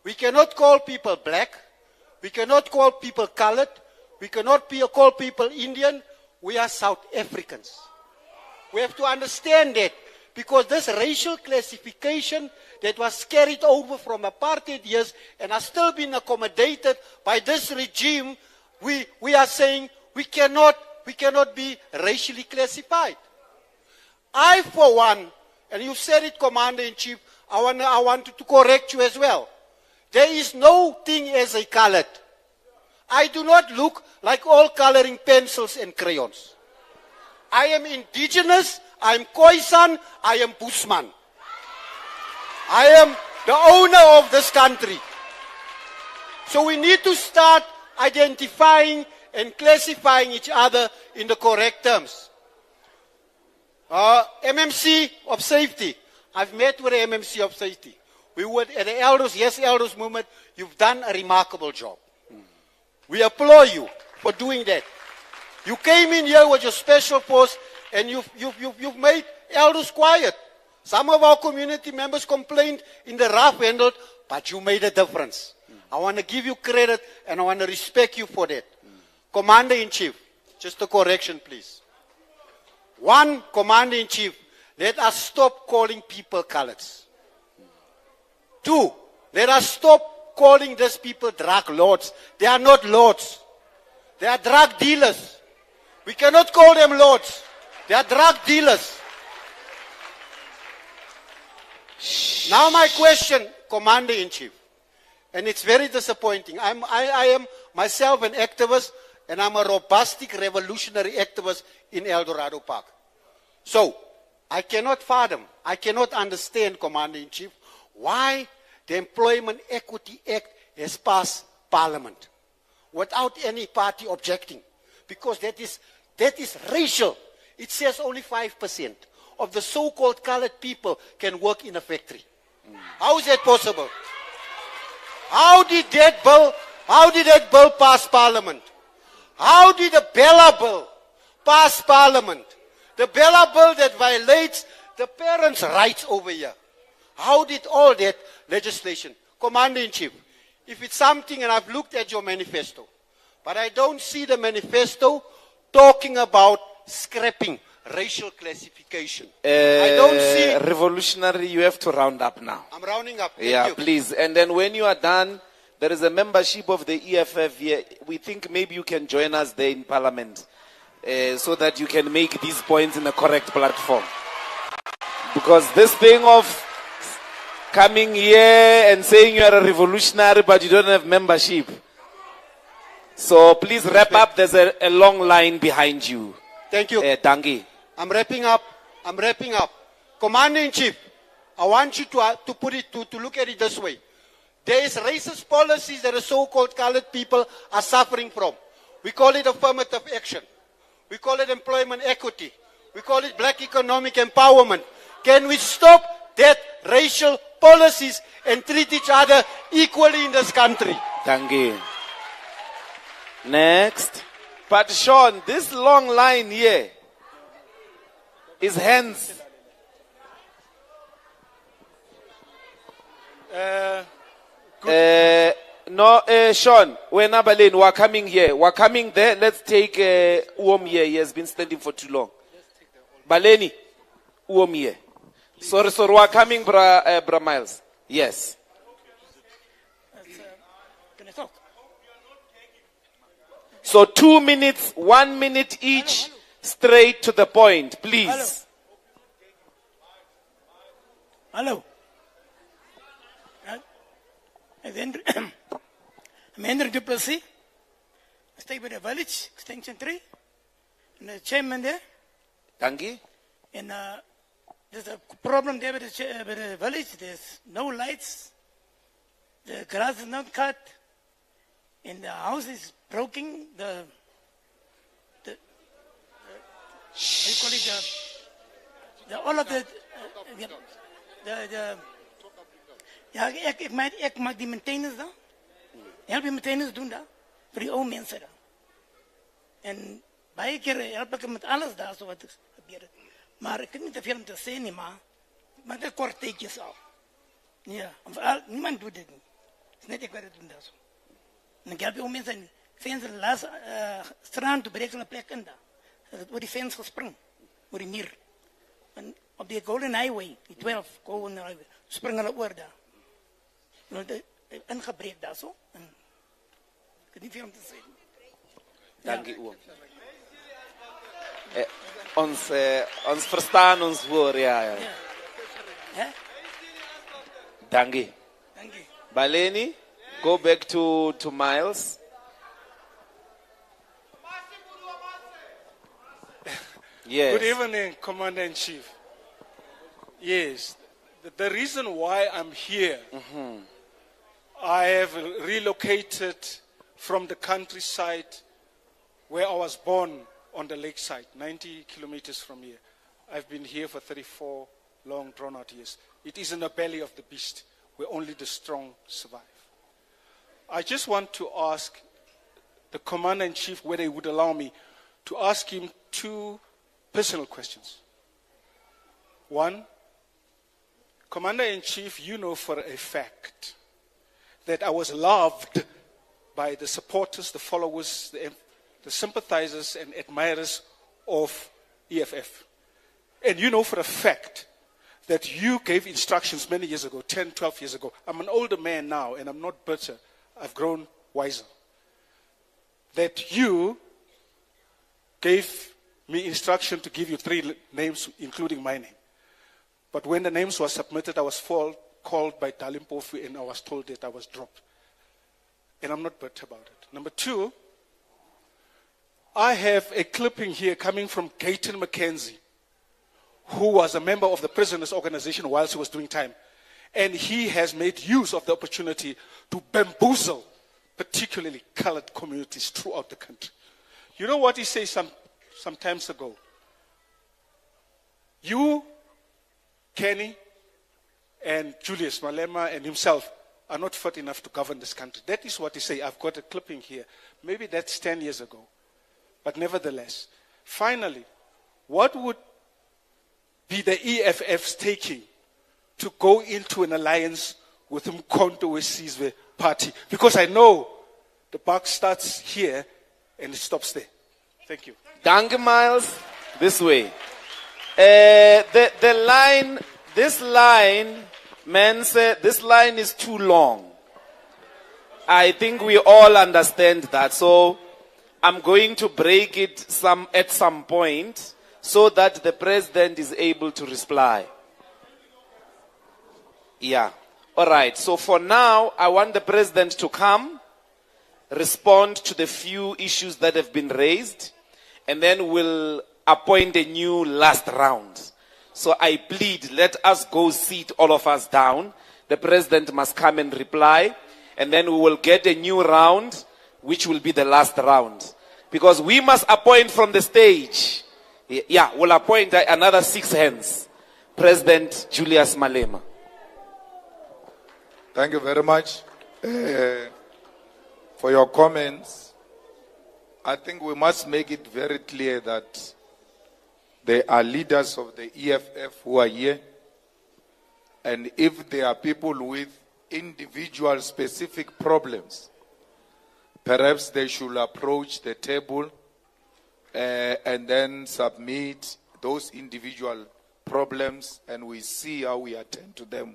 We cannot call people black. We cannot call people colored. We cannot call people Indian. We are South Africans. We have to understand that, because this racial classification that was carried over from apartheid years and has still been accommodated by this regime, we are saying we cannot be racially classified. I, for one, and you said it, Commander-in-Chief, I wanted to correct you as well. There is no thing as a colored. I do not look like all coloring pencils and crayons. I am indigenous, I am Khoisan, I am Bushman. I am the owner of this country. So we need to start identifying and classifying each other in the correct terms. MMC of safety. I've met with the MMC of safety. We were at the Elders, Yes Elders movement. You've done a remarkable job. We applaud you for doing that. You came in here with your special force and you've made elders quiet. Some of our community members complained in the rough handled, but you made a difference. I want to give you credit and I want to respect you for that. Commander-in-Chief, just a correction, please. One, Commander-in-Chief, let us stop calling people coloreds. Two, let us stop calling these people drug lords. They are not lords. They are drug dealers. We cannot call them lords. They are drug dealers. Now my question, Commander-in-Chief, and it's very disappointing. I am myself an activist, and I'm a robustic revolutionary activist in El Dorado Park. So, I cannot fathom, I cannot understand, Commander-in-Chief, why the Employment Equity Act has passed Parliament without any party objecting. Because that is racial. It says only 5% of the so-called colored people can work in a factory. How is that possible? How did that bill pass Parliament? How did the Bella Bill pass Parliament? The Bella Bill that violates the parents' rights over here. How did all that legislation? Commander-in-Chief, if it's something, and I've looked at your manifesto, but I don't see the manifesto talking about scrapping racial classification. I don't see. Revolutionary, you have to round up now. I'm rounding up. Thank Yeah, you. please. And then when you are done, there is a membership of the EFF here. We think maybe you can join us there in Parliament so that you can make these points in the correct platform. Because this thing of coming here and saying you are a revolutionary but you don't have membership. So please wrap up. There's a long line behind you. Thank you. Dangi. I'm wrapping up. Commander-in-Chief, I want you to put it, to look at it this way. There is racist policies that the so-called colored people are suffering from. We call it affirmative action. We call it employment equity. We call it black economic empowerment. Can we stop that racial policies and treat each other equally in this country? Dangi. Next. But Sean, this long line here is hands. No, Sean, we're not Balin. We're coming here. We're coming there. Let's take Uom here. He has been standing for too long. Baleni, Uom here. Sorry, we're coming, Bra Miles. Yes. Can I talk? So 2 minutes, 1 minute each, straight to the point, please. Hello. I'm Andrew Duplessis. I stay with the village, Extension 3. And the chairman there. Dangi. And there's a problem there with the village. There's no lights. The grass is not cut. And the house is broken. What do you call it? All of ja, ik maak die maintenance dan. Help die maintenance doen dan. Voor die oude mensen dan. En baie keer help ik hem met alles daar zo wat gebeurt. Maar ik kan niet te veel om te zeggen, nie, maar dat kort tijdjes al. Ja, niemand doet dit niet. Het is net ik wat het doen daar zo. En ik help die oude mensen en fans de laatste strand te breken een plek in daar. Dat wordt die fans gesprongen. Voor die muur. En op die Golden Highway, die 12 Golden Highway, springen hulle oor daar. Ingebreek daar zo. En ik heb niet veel om te zeggen. Dank u. Ons verstaan ons voor, ja. Dank u. Baleni, go back to Miles. Yes. Good evening, Commander-in-Chief. Yes, the reason why I'm here, I have relocated from the countryside where I was born on the lakeside, 90 kilometers from here. I've been here for 34 long, drawn-out years. It is in the belly of the beast where only the strong survive. I just want to ask the Commander-in-Chief whether he would allow me to ask him two personal questions. One, Commander-in-Chief, you know for a fact that I was loved by the supporters, the followers, the sympathizers and admirers of EFF. And you know for a fact that you gave instructions many years ago, 10, 12 years ago. I'm an older man now and I'm not bitter. I've grown wiser. That you gave me instruction to give you 3 names, including my name. But when the names were submitted, I was called by Dalimpofu and I was told that I was dropped. And I'm not bitter about it. Number 2, I have a clipping here coming from Gayton McKenzie, who was a member of the prisoners' organization whilst he was doing time. And he has made use of the opportunity to bamboozle particularly colored communities throughout the country. You know what he says some times ago? You, Kenny, and Julius Malema and himself are not fit enough to govern this country. That is what he says. I've got a clipping here. Maybe that's 10 years ago. But nevertheless, finally, what would be the EFF's taking to go into an alliance with Mkhonto Wesizwe party? Because I know the buck starts here and it stops there. Thank you. Danke, Miles. This way. This line is too long. I think we all understand that. So I'm going to break it at some point so that the president is able to reply. Yeah. All right. So for now, I want the president to come, respond to the few issues that have been raised, and then we'll appoint a new last round. So I plead, let us go sit all of us down. The president must come and reply, and then we will get a new round, which will be the last round. Because we must appoint from the stage. Yeah, we'll appoint another 6 hands. President Julius Malema. Thank you very much for your comments. I think we must make it very clear that there are leaders of the EFF who are here. And if there are people with individual specific problems, perhaps they should approach the table and then submit those individual problems, and we see how we attend to them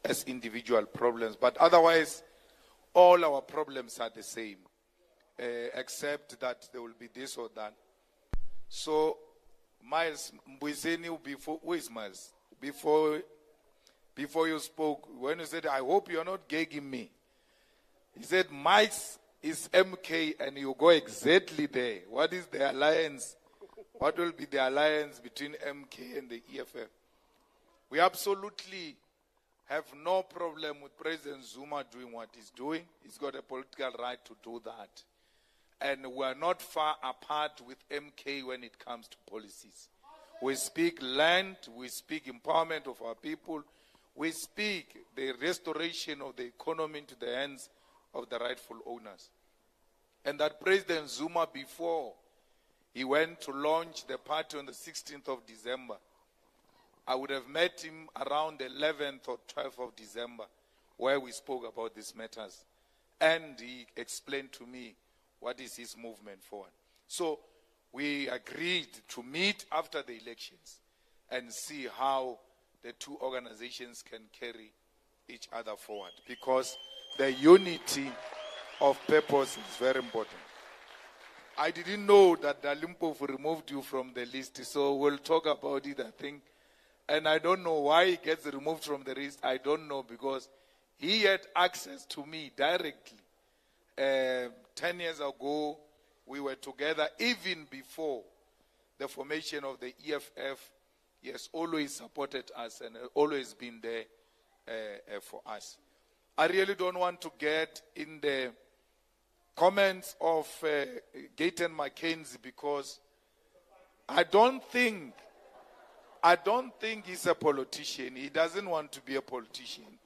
as individual problems. But otherwise, all our problems are the same, except that there will be this or that. So, Miles, who is Miles? Before you spoke, when you said, I hope you're not gagging me. He said, Miles is MK, and you go exactly there. What is the alliance? What will be the alliance between MK and the EFF? We absolutely have no problem with President Zuma doing what he's doing. He's got a political right to do that. And we're not far apart with MK when it comes to policies. We speak land, we speak empowerment of our people, we speak the restoration of the economy into the hands of the rightful owners. And that President Zuma, before he went to launch the party on the 16th of December, I would have met him around the 11th or 12th of December, where we spoke about these matters. And he explained to me what is his movement forward. So we agreed to meet after the elections and see how the two organizations can carry each other forward, because the unity of purpose is very important. I didn't know that Dalimpofu removed you from the list, so we'll talk about it, I think. And I don't know why he gets removed from the list. I don't know, because he had access to me directly. 10 years ago, we were together even before the formation of the EFF. He has always supported us and always been there for us. I really don't want to get in the comments of Gayton McKenzie, because I don't think he's a politician. He doesn't want to be a politician.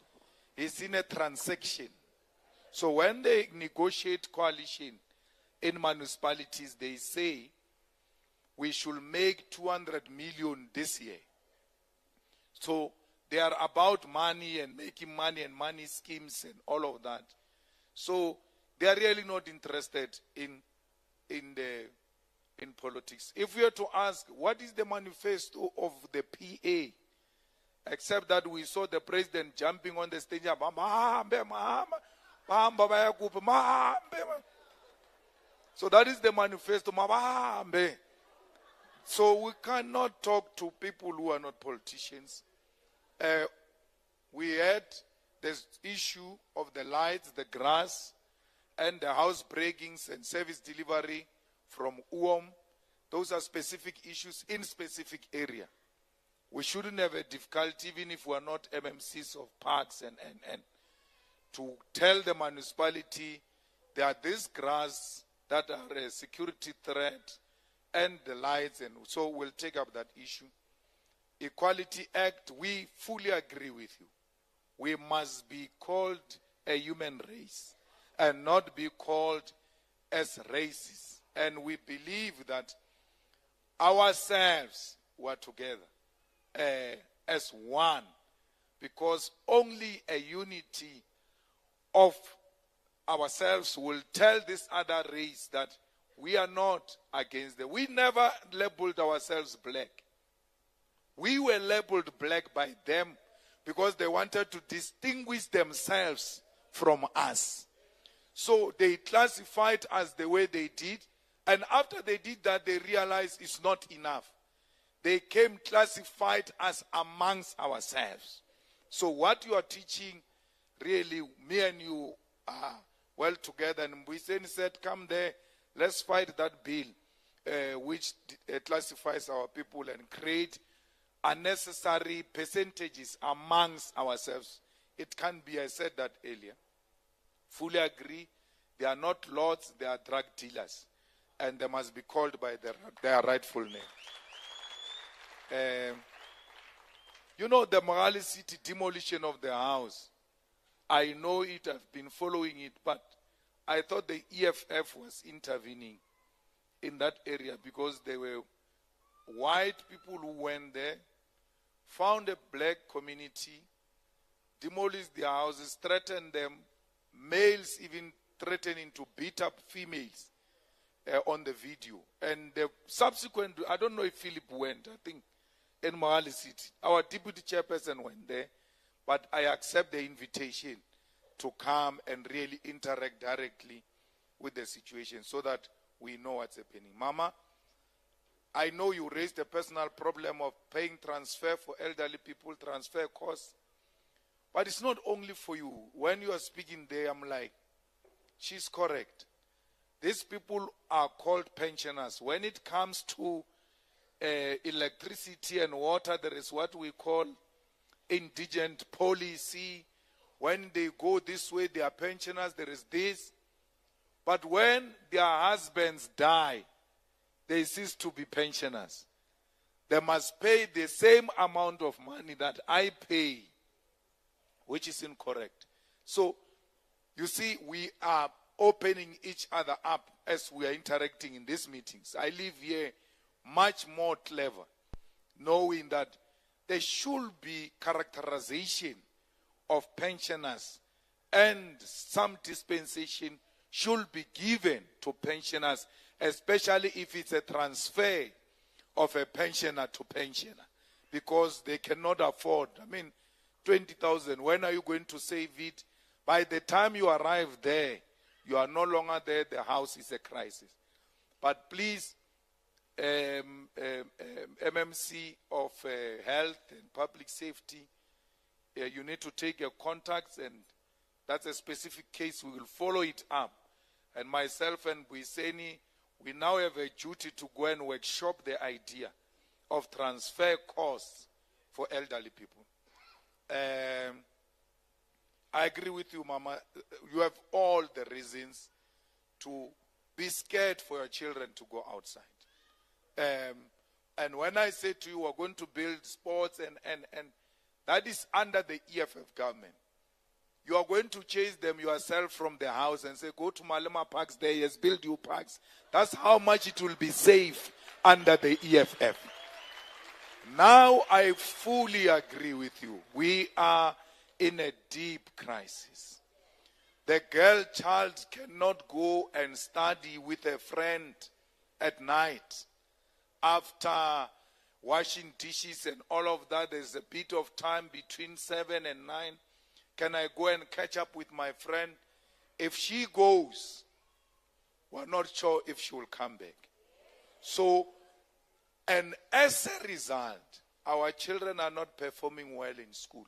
He's in a transaction. So when they negotiate coalition in municipalities, they say we should make 200 million this year. So They are about money and making money and money schemes and all of that. So they are really not interested in politics. If we are to ask, what is the manifesto of the PA? Except that we saw the president jumping on the stage. So that is the manifesto. So we cannot talk to people who are not politicians. We had this issue of the lights, the grass, and the house breakings and service delivery from UOM. Those are specific issues in specific area. We shouldn't have a difficulty, even if we are not MMCs of parks, and to tell the municipality there are these grass that are a security threat and the lights, and so we'll take up that issue. Equality Act, we fully agree with you. We must be called a human race and not be called as races. And we believe that ourselves were together as one, because only a unity of ourselves will tell this other race that we are not against them. We never labeled ourselves black. We were labeled black by them because they wanted to distinguish themselves from us. So they classified us the way they did, and after they did that, they realized it's not enough. They came classified us amongst ourselves. So what you are teaching, really, me and you are well together. And Mbuyiseni said, come there, let's fight that bill which classifies our people and create unnecessary percentages amongst ourselves. It can be, I said that earlier. Fully agree. They are not lords, they are drug dealers. And they must be called by their rightful name. You know, the Morale City demolition of the house, I know it, I've been following it, but I thought the EFF was intervening in that area because there were white people who went there, found a black community, demolished their houses, threatened them, males even threatening to beat up females on the video. And the subsequent, I don't know if Philip went, I think, in Morale City. Our deputy chairperson went there, but I accept the invitation to come and really interact directly with the situation so that we know what's happening. Mama, I know you raised a personal problem of paying transfer for elderly people, transfer costs, but it's not only for you. When you are speaking there, I'm like, she's correct. These people are called pensioners. When it comes to electricity and water, there is what we call indigent policy. When they go this way, they are pensioners, there is this. But when their husbands die, they cease to be pensioners. They must pay the same amount of money that I pay, which is incorrect. So, you see, we are opening each other up as we are interacting in these meetings. I live here much more clever, knowing that there should be characterization of pensioners and some dispensation should be given to pensioners, especially if it's a transfer of a pensioner to pensioner, because they cannot afford, 20,000, when are you going to save it? By the time you arrive there, you are no longer there, the house is a crisis. But please, MMC of Health and Public Safety, you need to take your contacts, and that's a specific case. We will follow it up. And myself and Mbuyiseni, we now have a duty to go and workshop the idea of transfer costs for elderly people. I agree with you, Mama. You have all the reasons to be scared for your children to go outside. And when I say to you, we're going to build sports, and that is under the EFF government. You are going to chase them yourself from the house and say, go to Malema Parks there, yes, build you parks. That's how much it will be safe under the EFF. Now I fully agree with you. We are in a deep crisis. The girl child cannot go and study with a friend at night. After washing dishes and all of that, there's a bit of time between 7 and 9. Can I go and catch up with my friend? If she goes, we're not sure if she will come back. So, and as a result, our children are not performing well in school.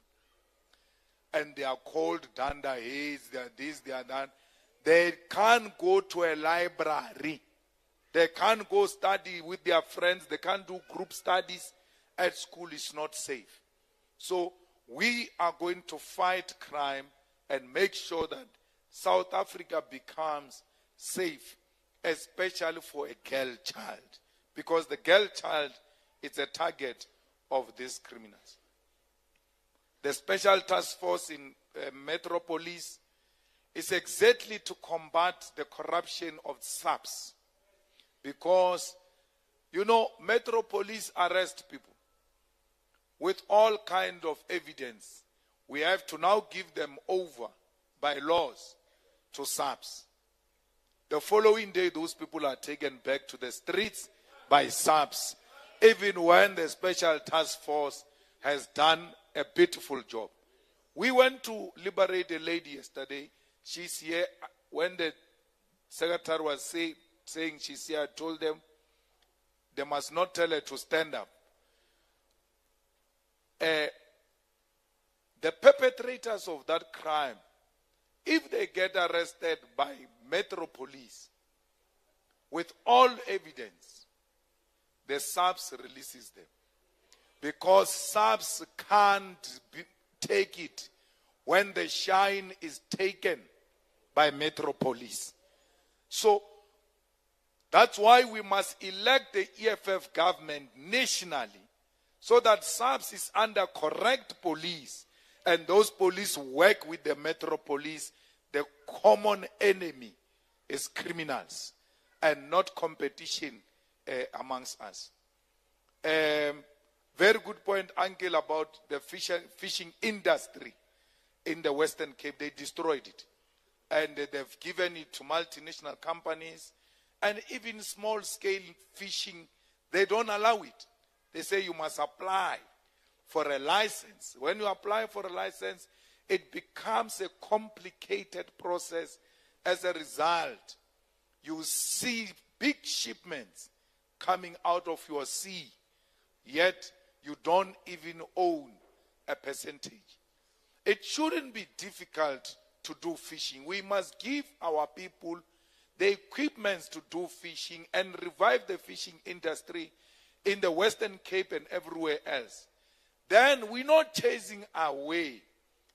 And they are called danda heads, they are this, they are that. They can't go to a library. They can't go study with their friends. They can't do group studies at school. It's not safe. So we are going to fight crime and make sure that South Africa becomes safe, especially for a girl child. Because the girl child is a target of these criminals. The Special Task Force in Metropolis is exactly to combat the corruption of SAPS. Because, you know, Metropolis arrest people with all kind of evidence. We have to now give them over by laws to SAPS. The following day, those people are taken back to the streets by SAPS, even when the Special Task Force has done a beautiful job. We went to liberate a lady yesterday. She's here. When the secretary was saying she's here, I told them they must not tell her to stand up. The perpetrators of that crime, if they get arrested by Metro Police with all evidence, the SAPS releases them. Because SAPS can't take it when the shine is taken by Metro Police. So that's why we must elect the EFF government nationally so that SAPS is under correct police and those police work with the Metro Police. The common enemy is criminals and not competition amongst us. Very good point, Uncle, about the fishing industry in the Western Cape. They destroyed it. And they've given it to multinational companies. And even small-scale fishing, they don't allow it. They say you must apply for a license. When you apply for a license, it becomes a complicated process. As a result, you see big shipments coming out of your sea, yet you don't even own a percentage. It shouldn't be difficult to do fishing. We must give our people the equipment to do fishing and revive the fishing industry in the Western Cape and everywhere else. Then we're not chasing away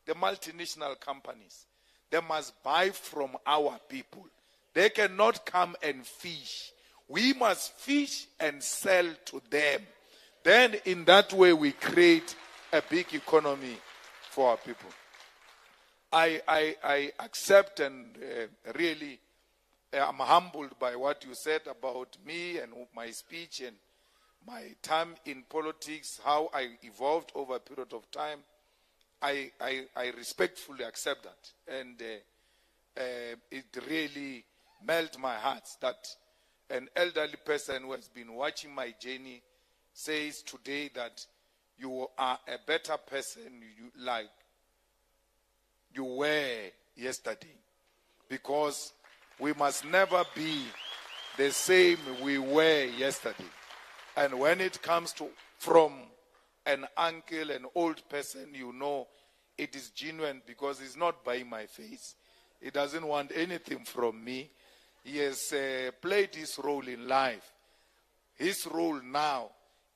the multinational companies. They must buy from our people. They cannot come and fish. We must fish and sell to them. Then in that way we create a big economy for our people. I accept and really I'm humbled by what you said about me and my speech and my time in politics, how I evolved over a period of time. I respectfully accept that. And it really melted my heart that an elderly person who has been watching my journey says today that you are a better person like you were yesterday. Because we must never be the same we were yesterday. And when it comes to from an uncle, an old person, you know it is genuine because he's not buying my face. He doesn't want anything from me. He has played his role in life. His role now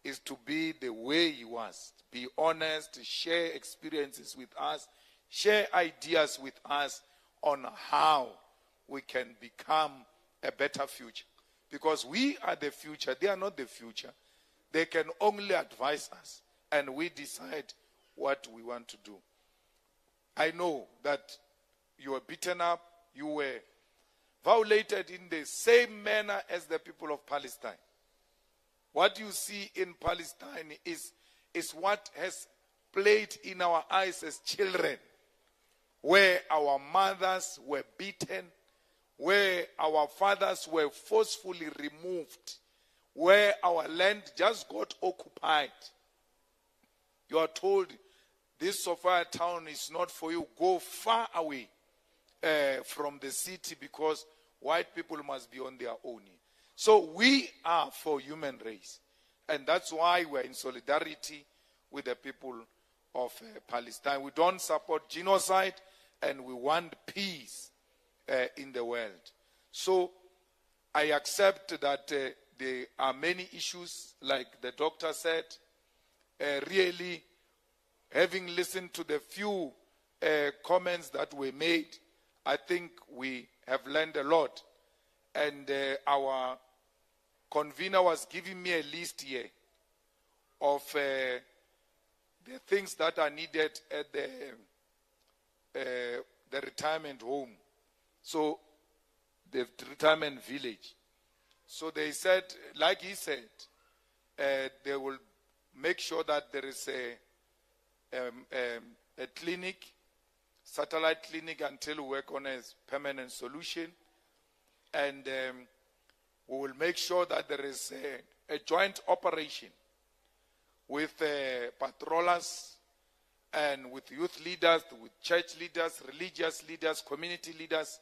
is to be the way he was. Be honest, share experiences with us, share ideas with us on how we can become a better future. Because we are the future. They are not the future. They can only advise us. And we decide what we want to do. I know that you were beaten up. You were violated in the same manner as the people of Palestine. What you see in Palestine is is what has played in our eyes as children, where our mothers were beaten, where our fathers were forcefully removed, where our land just got occupied. You are told, this Sophia town is not for you. Go far away from the city, because white people must be on their own. So we are for human race. And that's why we're in solidarity with the people of Palestine. We don't support genocide, and we want peace in the world. So I accept that there are many issues, like the doctor said. Really, having listened to the few comments that were made, I think we have learned a lot. And our convener was giving me a list here of the things that are needed at the retirement home. So the retirement village. So they said, like he said, they will make sure that there is a clinic, satellite clinic, until we work on a permanent solution. And we will make sure that there is a joint operation with patrollers and with youth leaders, with church leaders, religious leaders, community leaders,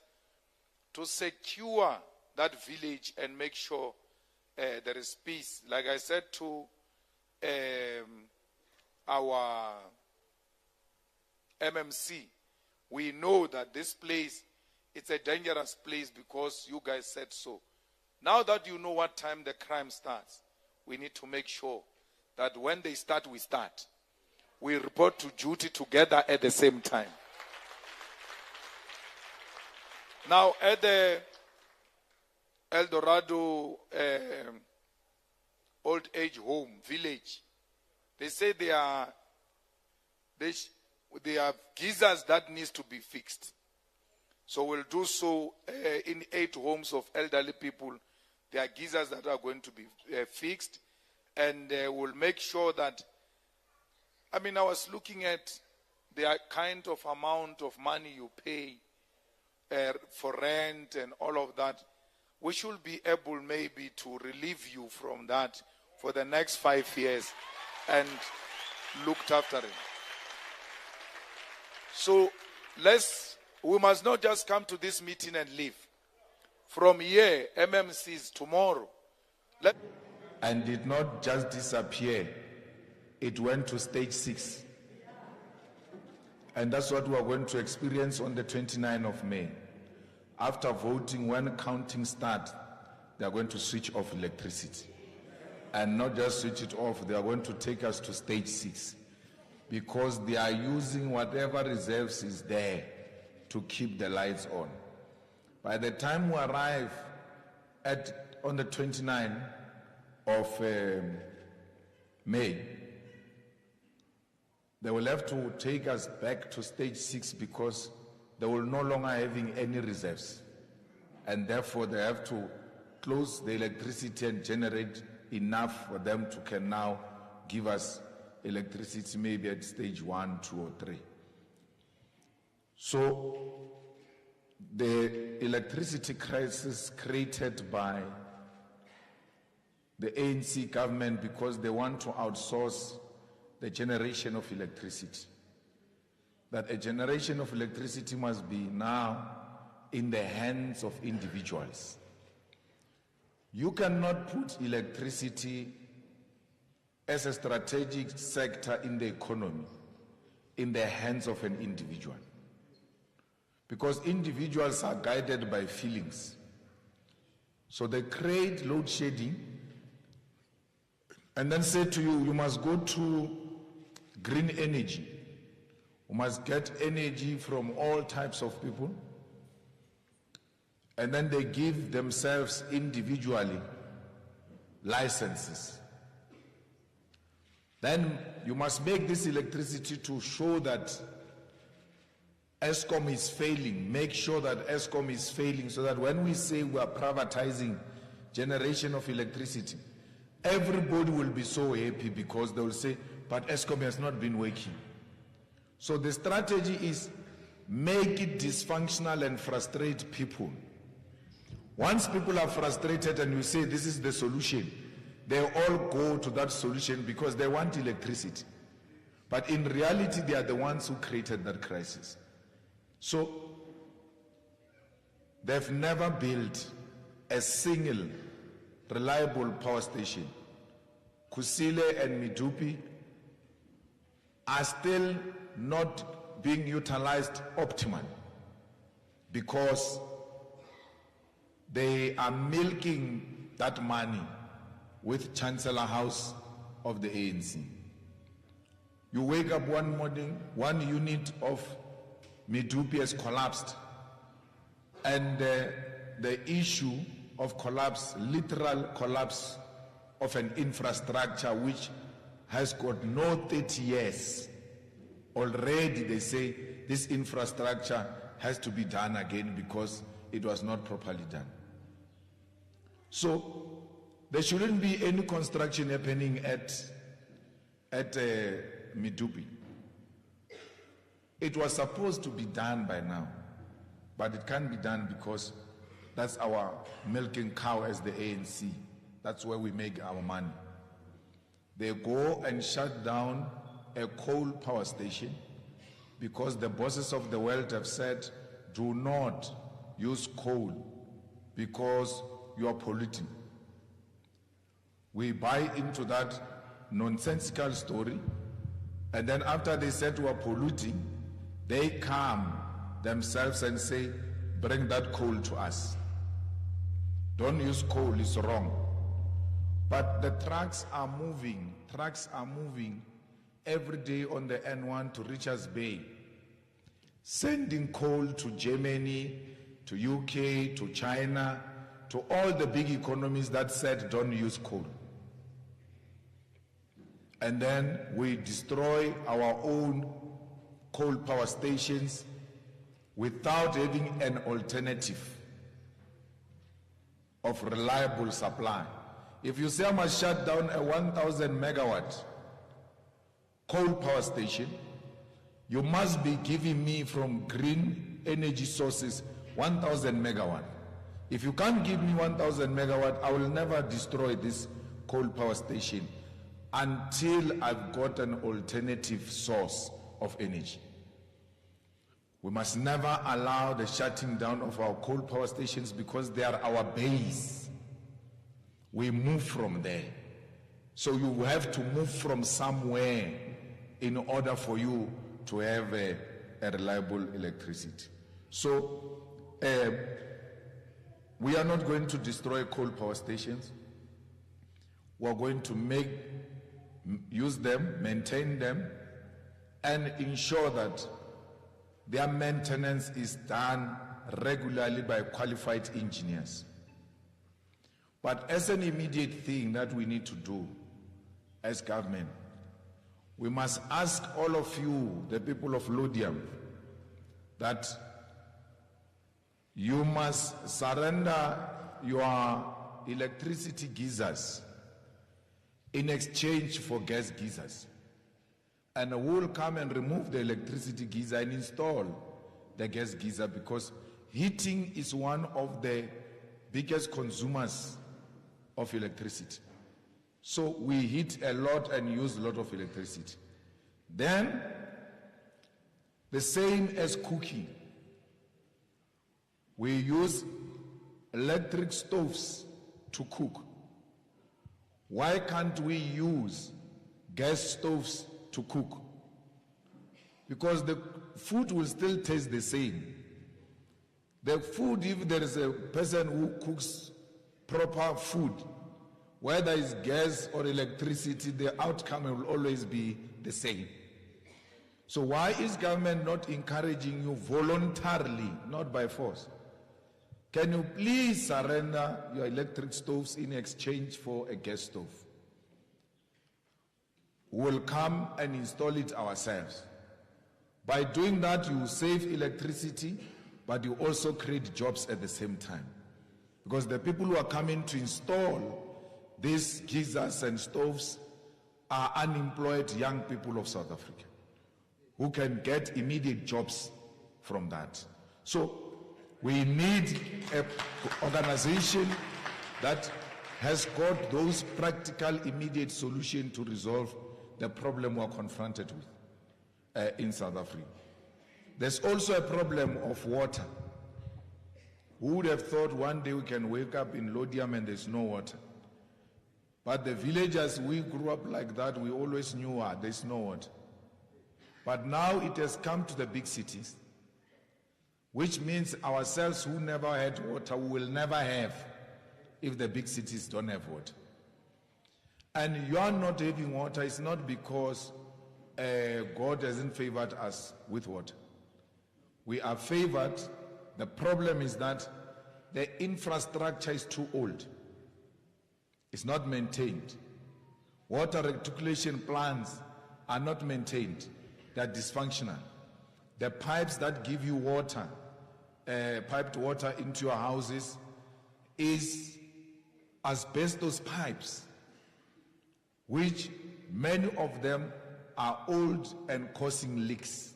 to secure that village and make sure there is peace. Like I said to our MMC, we know that this place, it's a dangerous place because you guys said so. Now that you know what time the crime starts, we need to make sure that when they start, we start. We report to duty together at the same time. Now, at the El Dorado old age home village, they say there are geysers that needs to be fixed. So we'll do so in 8 homes of elderly people. There are geysers that are going to be fixed, and we'll make sure that, I was looking at the kind of amount of money you pay for rent and all of that. We should be able maybe to relieve you from that for the next 5 years and looked after it. So we must not just come to this meeting and leave. From here, MMCs tomorrow. And did not just disappear. It went to stage 6. And that's what we are going to experience on the 29th of May. After voting, when counting starts, they are going to switch off electricity. And not just switch it off, they are going to take us to stage 6. Because they are using whatever reserves is there to keep the lights on. By the time we arrive on the 29th of May, they will have to take us back to stage 6 because they will no longer having any reserves. And therefore they have to close the electricity and generate enough for them to can now give us electricity maybe at stage 1, 2, or 3. So the electricity crisis created by the ANC government because they want to outsource the generation of electricity. That a generation of electricity must be now in the hands of individuals. You cannot put electricity as a strategic sector in the economy in the hands of an individual. Because individuals are guided by feelings. So they create load shedding and then say to you, you must go to green energy. You must get energy from all types of people. And then they give themselves individually licenses. Then you must make this electricity to show that Eskom is failing. Make sure that Eskom is failing so that when we say we are privatizing generation of electricity, everybody will be so happy because they will say, but Eskom has not been working. So the strategy is make it dysfunctional and frustrate people. Once people are frustrated and you say this is the solution, they all go to that solution because they want electricity. But in reality, they are the ones who created that crisis. So they've never built a single reliable power station. Kusile and Midupi are still not being utilized optimally because they are milking that money with Chancellor House of the ANC. You wake up one morning, one unit of Midupi has collapsed, and the issue of collapse, literal collapse of an infrastructure which has got no 30 years. Already they say this infrastructure has to be done again because it was not properly done. So there shouldn't be any construction happening at Midupi. It was supposed to be done by now, but it can't be done because that's our milking cow as the ANC. That's where we make our money. They go and shut down a coal power station because the bosses of the world have said, do not use coal because you are polluting. We buy into that nonsensical story, and then after they said we are polluting, they come themselves and say, bring that coal to us. Don't use coal, it's wrong. But the trucks are moving every day on the N1 to Richards Bay, sending coal to Germany, to UK, to China, to all the big economies that said don't use coal. And then we destroy our own coal power stations without having an alternative of reliable supply. If you say I must shut down a 1,000 megawatt coal power station, you must be giving me from green energy sources 1,000 megawatt. If you can't give me 1,000 megawatt, I will never destroy this coal power station until I've got an alternative source of energy. We must never allow the shutting down of our coal power stations because they are our base. We move from there. So you have to move from somewhere in order for you to have a reliable electricity. So we are not going to destroy coal power stations. We are going to use them, maintain them, and ensure that their maintenance is done regularly by qualified engineers. But as an immediate thing that we need to do as government, we must ask all of you, the people of Lodium, that you must surrender your electricity geysers in exchange for gas geysers. And we will come and remove the electricity geyser and install the gas geyser because heating is one of the biggest consumers of electricity. So we heat a lot and use a lot of electricity. Then, the same as cooking. We use electric stoves to cook. Why can't we use gas stoves to cook? Because the food will still taste the same. The food, if there is a person who cooks proper food, whether it's gas or electricity, the outcome will always be the same. So why is government not encouraging you voluntarily, not by force? Can you please surrender your electric stoves in exchange for a gas stove? We will come and install it ourselves. By doing that, you save electricity, but you also create jobs at the same time. Because the people who are coming to install these geysers and stoves are unemployed young people of South Africa who can get immediate jobs from that. So we need an organization that has got those practical, immediate solutions to resolve the problem we're confronted with in South Africa. There's also a problem of water. Who would have thought one day we can wake up in Lodiam and there's no water? But the villagers, we grew up like that, we always knew there's no water. But now it has come to the big cities, which means ourselves who never had water, we will never have if the big cities don't have water. And you are not having water, it's not because God hasn't favored us with water. We are favored. The problem is that the infrastructure is too old. It's not maintained. Water reticulation plants are not maintained. They're dysfunctional. The pipes that give you water, piped water into your houses, is asbestos pipes, which many of them are old and causing leaks.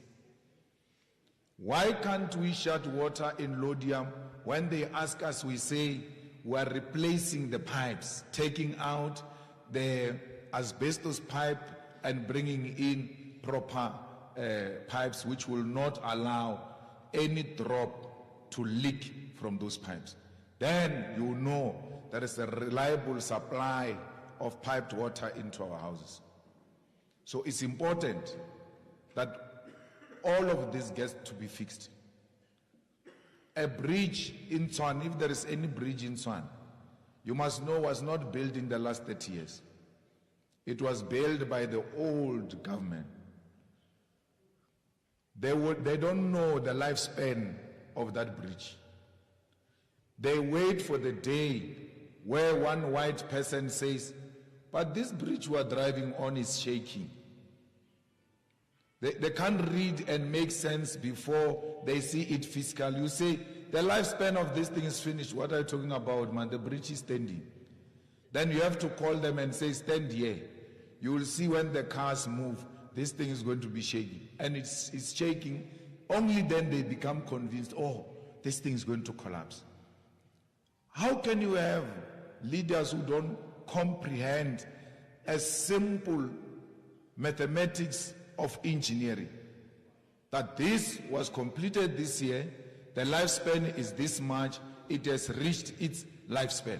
Why can't we shut water in Lodiam? When they ask us, we say we are replacing the pipes, taking out the asbestos pipe and bringing in proper pipes which will not allow any drop to leak from those pipes. Then you know there is a reliable supply of piped water into our houses. So it's important that all of this gets to be fixed. A bridge in Tshwane, if there is any bridge in Tshwane, you must know was not built in the last 30 years. It was built by the old government. They don't know the lifespan of that bridge. They wait for the day where one white person says, but this bridge we are driving on is shaking. They can't read and make sense before they see it physical. You say, the lifespan of this thing is finished. What are you talking about, man? The bridge is standing. Then you have to call them and say, stand here. You will see when the cars move, this thing is going to be shaking. And it's shaking. Only then they become convinced, oh, this thing is going to collapse. How can you have leaders who don't comprehend a simple mathematics of engineering? That this was completed this year, the lifespan is this much, it has reached its lifespan.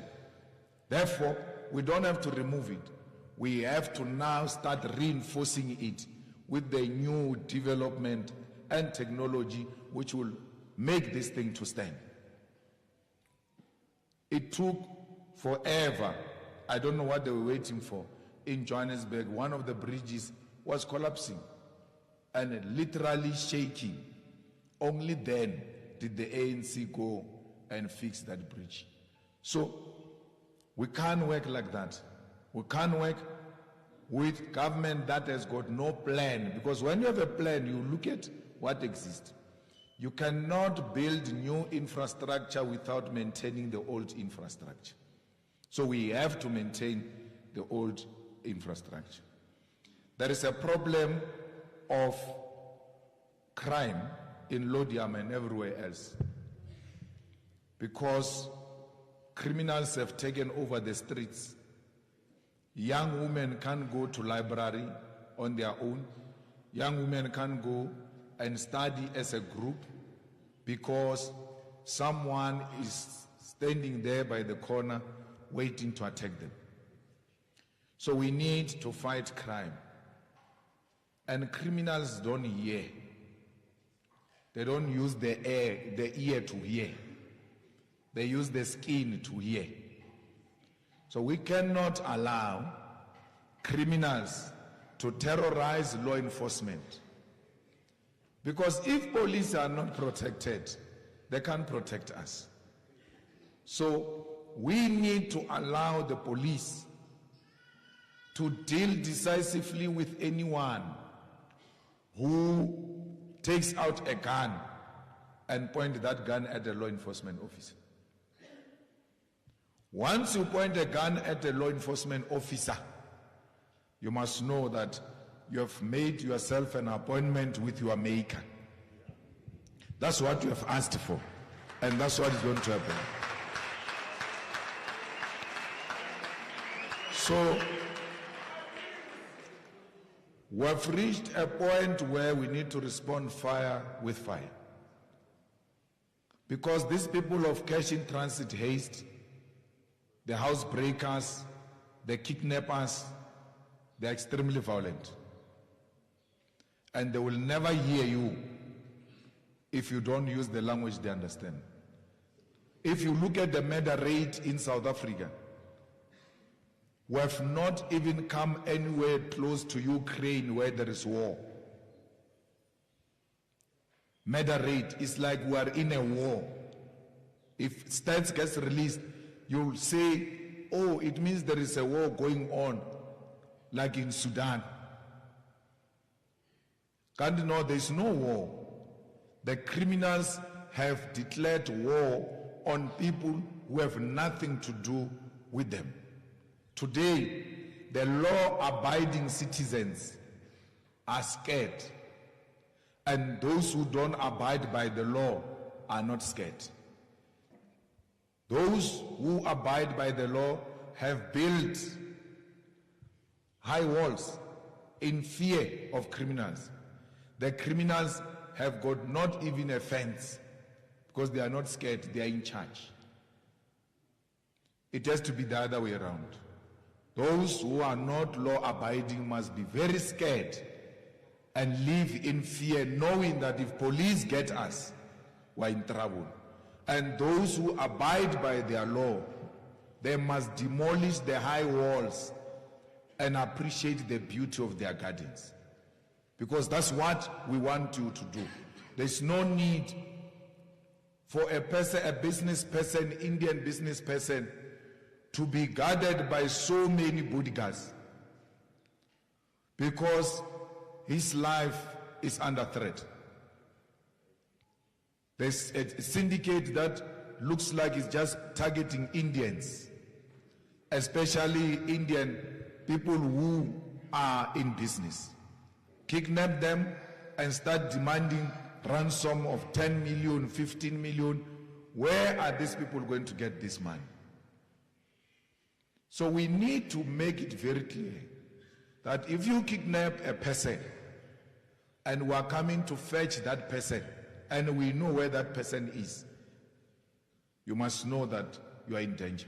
Therefore, we don't have to remove it. We have to now start reinforcing it with the new development and technology which will make this thing to stand. It took forever. I don't know what they were waiting for. In Johannesburg, one of the bridges was collapsing and literally shaking. Only then did the ANC go and fix that bridge. So we can't work like that. We can't work with government that has got no plan, because when you have a plan, you look at what exists. You cannot build new infrastructure without maintaining the old infrastructure. So we have to maintain the old infrastructure. There is a problem of crime in Lodiam and everywhere else because criminals have taken over the streets. Young women can't go to library on their own. Young women can't go and study as a group because someone is standing there by the corner waiting to attack them. So we need to fight crime. And criminals don't hear. They don't use the ear to hear. They use the skin to hear. So we cannot allow criminals to terrorize law enforcement. Because if police are not protected, they can't protect us. So we need to allow the police to deal decisively with anyone who takes out a gun and point that gun at a law enforcement officer. Once you point a gun at a law enforcement officer, you must know that you have made yourself an appointment with your maker. That's what you have asked for, and that's what is going to happen. So, we have reached a point where we need to respond fire with fire. Because these people of cash in transit haste, the housebreakers, the kidnappers, they're extremely violent. And they will never hear you if you don't use the language they understand. If you look at the murder rate in South Africa, we have not even come anywhere close to Ukraine where there is war. Murder rate is like we are in a war. If stats gets released, you'll say, oh, it means there is a war going on, like in Sudan. Can't you know there is no war? The criminals have declared war on people who have nothing to do with them. Today, the law-abiding citizens are scared, and those who don't abide by the law are not scared. Those who abide by the law have built high walls in fear of criminals. The criminals have got not even a fence because they are not scared, they are in charge. It has to be the other way around. Those who are not law-abiding must be very scared and live in fear, knowing that if police get us, we're in trouble. And those who abide by their law, they must demolish the high walls and appreciate the beauty of their gardens. Because that's what we want you to do. There's no need for a person, a business person, Indian business person, to be guarded by so many bodyguards, because his life is under threat. There's a syndicate that looks like it's just targeting Indians, especially Indian people who are in business. Kidnap them and start demanding ransom of 10 million, 15 million. Where are these people going to get this money? So we need to make it very clear that if you kidnap a person and we are coming to fetch that person and we know where that person is, you must know that you are in danger,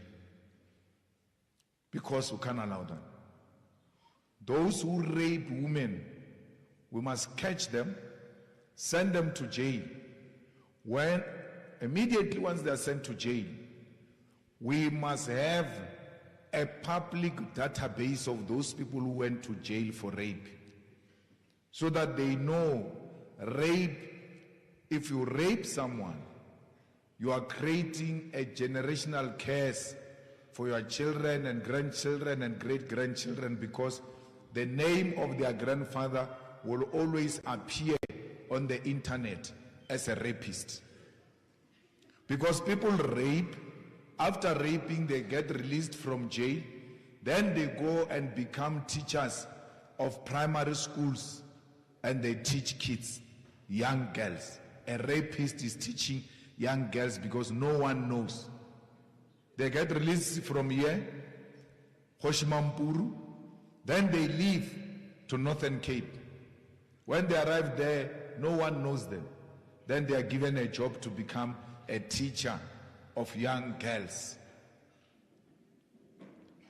because we can't allow that. Those who rape women, we must catch them, send them to jail. Immediately once they are sent to jail, we must have a public database of those people who went to jail for rape, so that they know rape, if you rape someone, you are creating a generational curse for your children and grandchildren and great-grandchildren, because the name of their grandfather will always appear on the internet as a rapist. Because people rape, after raping they get released from jail, then they go and become teachers of primary schools and they teach kids, young girls. A rapist is teaching young girls because no one knows. They get released from here, Hoshimampuru, then they leave to Northern Cape. When they arrive there, no one knows them. Then they are given a job to become a teacher of young girls.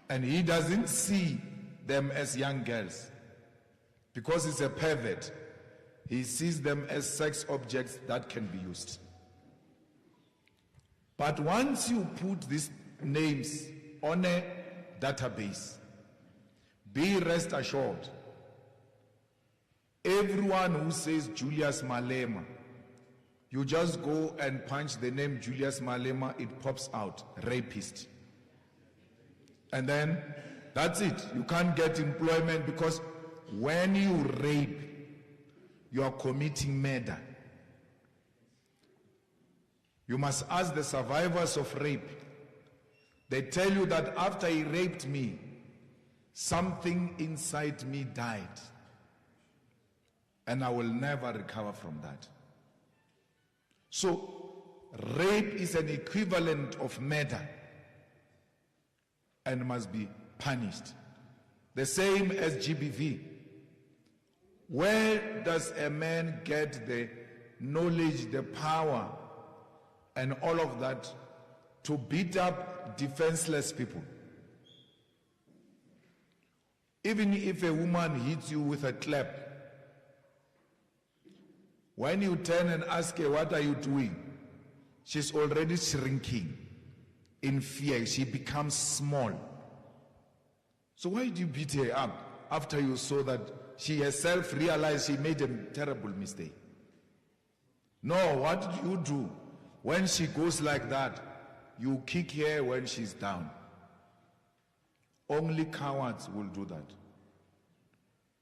And he doesn't see them as young girls because he's a pervert. He sees them as sex objects that can be used. But once you put these names on a database, be rest assured, everyone who says Julius Malema, you just go and punch the name Julius Malema, it pops out, rapist. And then that's it. You can't get employment, because when you rape, you are committing murder. You must ask the survivors of rape. They tell you that after he raped me, something inside me died. And I will never recover from that. So, rape is an equivalent of murder and must be punished. The same as GBV. Where does a man get the knowledge, the power, and all of that to beat up defenseless people? Even if a woman hits you with a clap, when you turn and ask her, what are you doing? She's already shrinking in fear. She becomes small. So why do you beat her up after you saw that she herself realized she made a terrible mistake? No, what do you do? When she goes like that, you kick her when she's down. Only cowards will do that.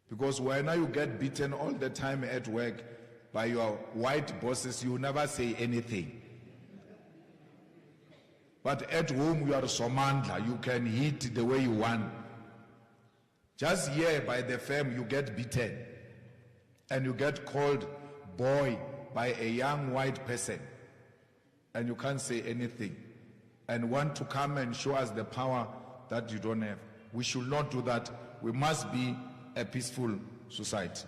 Because when you get beaten all the time at work by your white bosses, you never say anything. But at home, you are Somandla. You can hit the way you want. Just here by the firm, you get beaten. And you get called boy by a young white person. And you can't say anything. And want to come and show us the power that you don't have. We should not do that. We must be a peaceful society.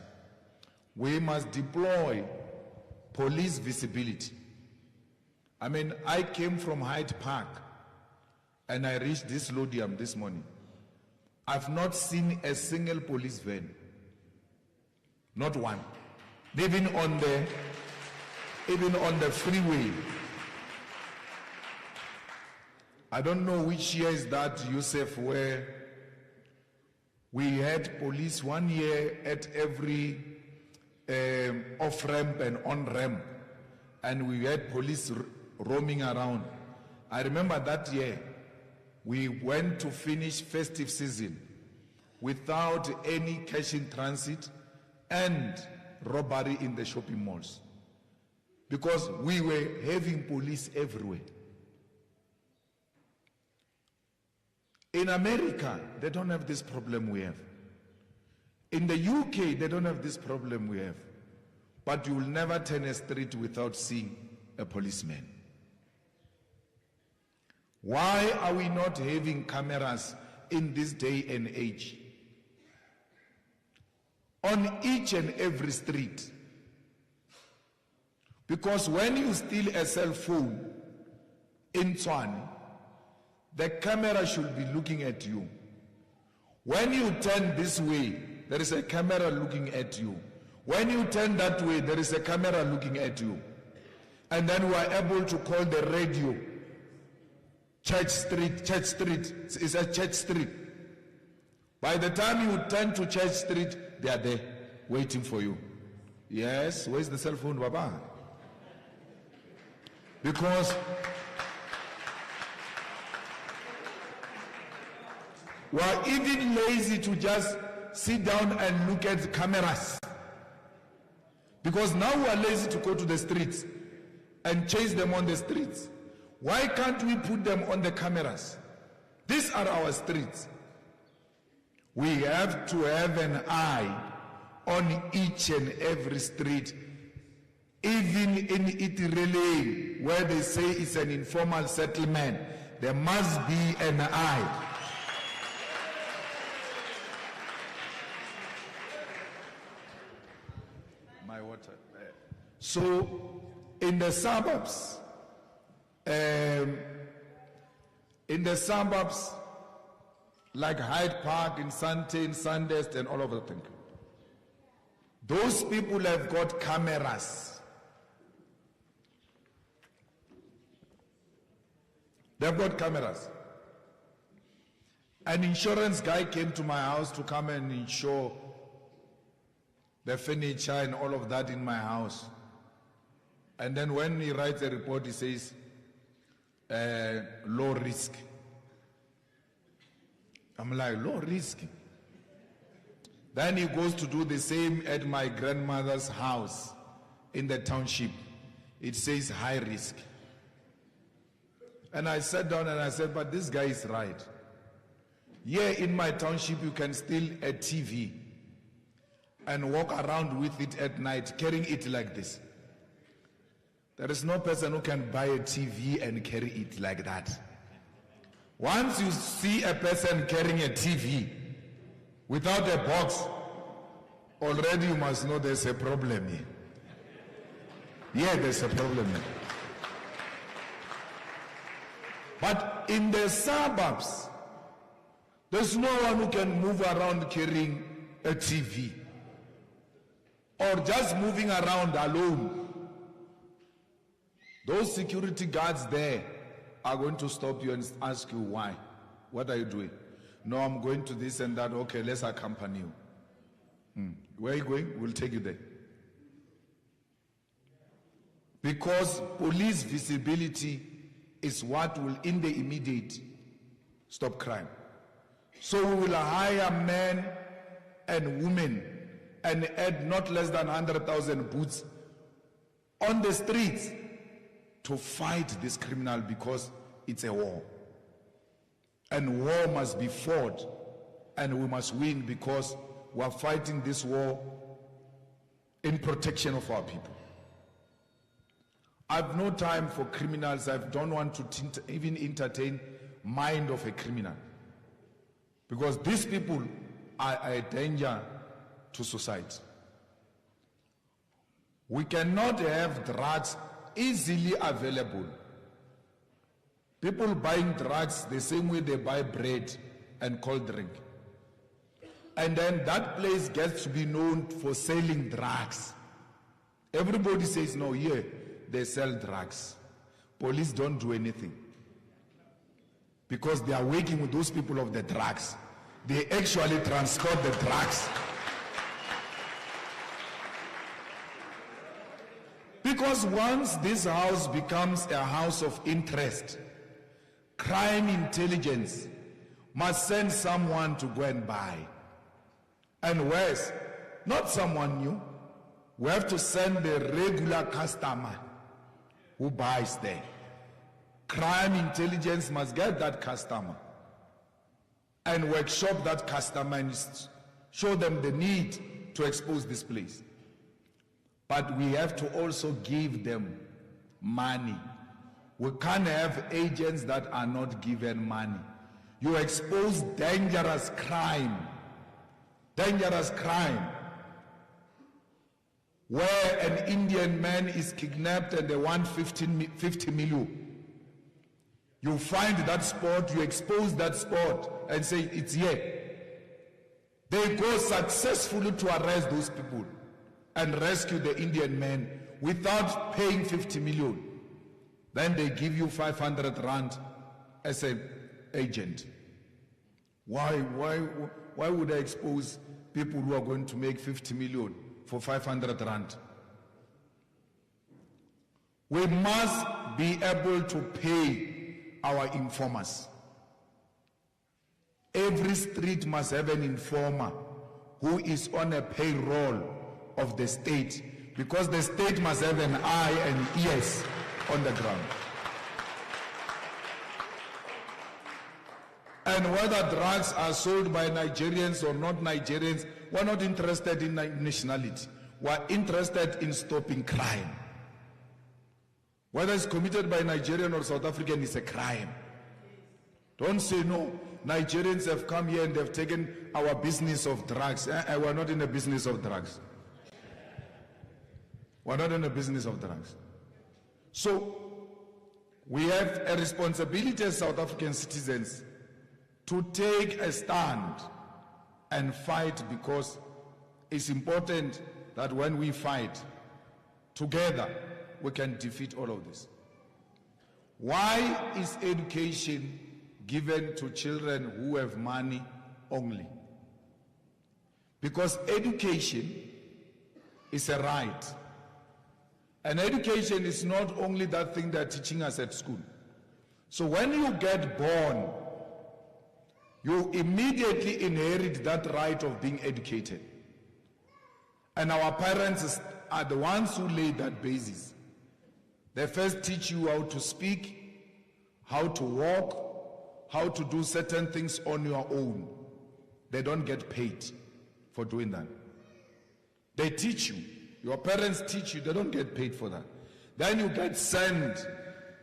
We must deploy police visibility. I mean, I came from Hyde Park and I reached this Lodium this morning. I've not seen a single police van. Not one. Even on the freeway. I don't know which year is that, Yusuf, where we had police 1 year at every off-ramp and on-ramp, and we had police roaming around. I remember that year, we went to finish festive season without any cash in transit and robbery in the shopping malls, because we were having police everywhere. In America, they don't have this problem we have. In the UK, they don't have this problem we have. But you will never turn a street without seeing a policeman. Why are we not having cameras in this day and age? On each and every street. Because when you steal a cell phone in Tswane, the camera should be looking at you. When you turn this way, there is a camera looking at you. When you turn that way, there is a camera looking at you. And then we are able to call the radio. Church Street is a Church Street. By the time you turn to Church Street, they are there waiting for you. Yes, where's the cell phone, Baba? Because we are even lazy to just sit down and look at cameras. Because now we are lazy to go to the streets and chase them on the streets. Why can't we put them on the cameras? These are our streets. We have to have an eye on each and every street. Even in Itirele, where they say it's an informal settlement, there must be an eye. So, in the suburbs, like Hyde Park, in Sandton, Sandest, and all over the thing, those people have got cameras. They've got cameras. An insurance guy came to my house to come and insure the furniture and all of that in my house. And then when he writes a report, he says, low risk. I'm like, low risk? Then he goes to do the same at my grandmother's house in the township. It says high risk. And I sat down and I said, but this guy is right. Here in my township, you can steal a TV and walk around with it at night, carrying it like this. There is no person who can buy a TV and carry it like that. Once you see a person carrying a TV without a box, already you must know there's a problem here. Yeah, there's a problem here. But in the suburbs, there's no one who can move around carrying a TV or just moving around alone. Those security guards there are going to stop you and ask you why. What are you doing? No, I'm going to this and that. Okay, let's accompany you. Where are you going? We'll take you there. Because police visibility is what will, in the immediate, stop crime. So we will hire men and women and add not less than 100,000 boots on the streets to fight this criminal, because it's a war. And war must be fought, and we must win, because we are fighting this war in protection of our people. I have no time for criminals. I don't want to even entertain mind of a criminal, because these people are a danger to society. We cannot have drugs easily available. People buying drugs the same way they buy bread and cold drink. And then that place gets to be known for selling drugs. Everybody says, no, here they sell drugs. Police don't do anything, because they are working with those people of the drugs. They actually transport the drugs. Because once this house becomes a house of interest, crime intelligence must send someone to go and buy. And worse, not someone new. We have to send the regular customer who buys there. Crime intelligence must get that customer and workshop that customer and show them the need to expose this place. But we have to also give them money. We can't have agents that are not given money. You expose dangerous crime. Dangerous crime. Where an Indian man is kidnapped and they want 50 million. You find that spot, you expose that spot and say it's here. They go successfully to arrest those people and rescue the Indian man without paying 50 million. Then they give you 500 rand as an agent. Why would I expose people who are going to make 50 million for 500 rand? We must be able to pay our informers. Every street must have an informer who is on a payroll of the state, because the state must have an eye and ears on the ground. And whether drugs are sold by Nigerians or not Nigerians, we're not interested in nationality. We're interested in stopping crime. Whether it's committed by Nigerian or South African, is a crime. Don't say no. Nigerians have come here and they've taken our business of drugs. We're not in the business of drugs. We're not in the business of drugs. So, we have a responsibility as South African citizens to take a stand and fight, because it's important that when we fight together, we can defeat all of this. Why is education given to children who have money only? Because education is a right. And education is not only that thing they're teaching us at school. So when you get born, you immediately inherit that right of being educated. And our parents are the ones who laid that basis. They first teach you how to speak, how to walk, how to do certain things on your own. They don't get paid for doing that. They teach you. Your parents teach you. They don't get paid for that. Then you get sent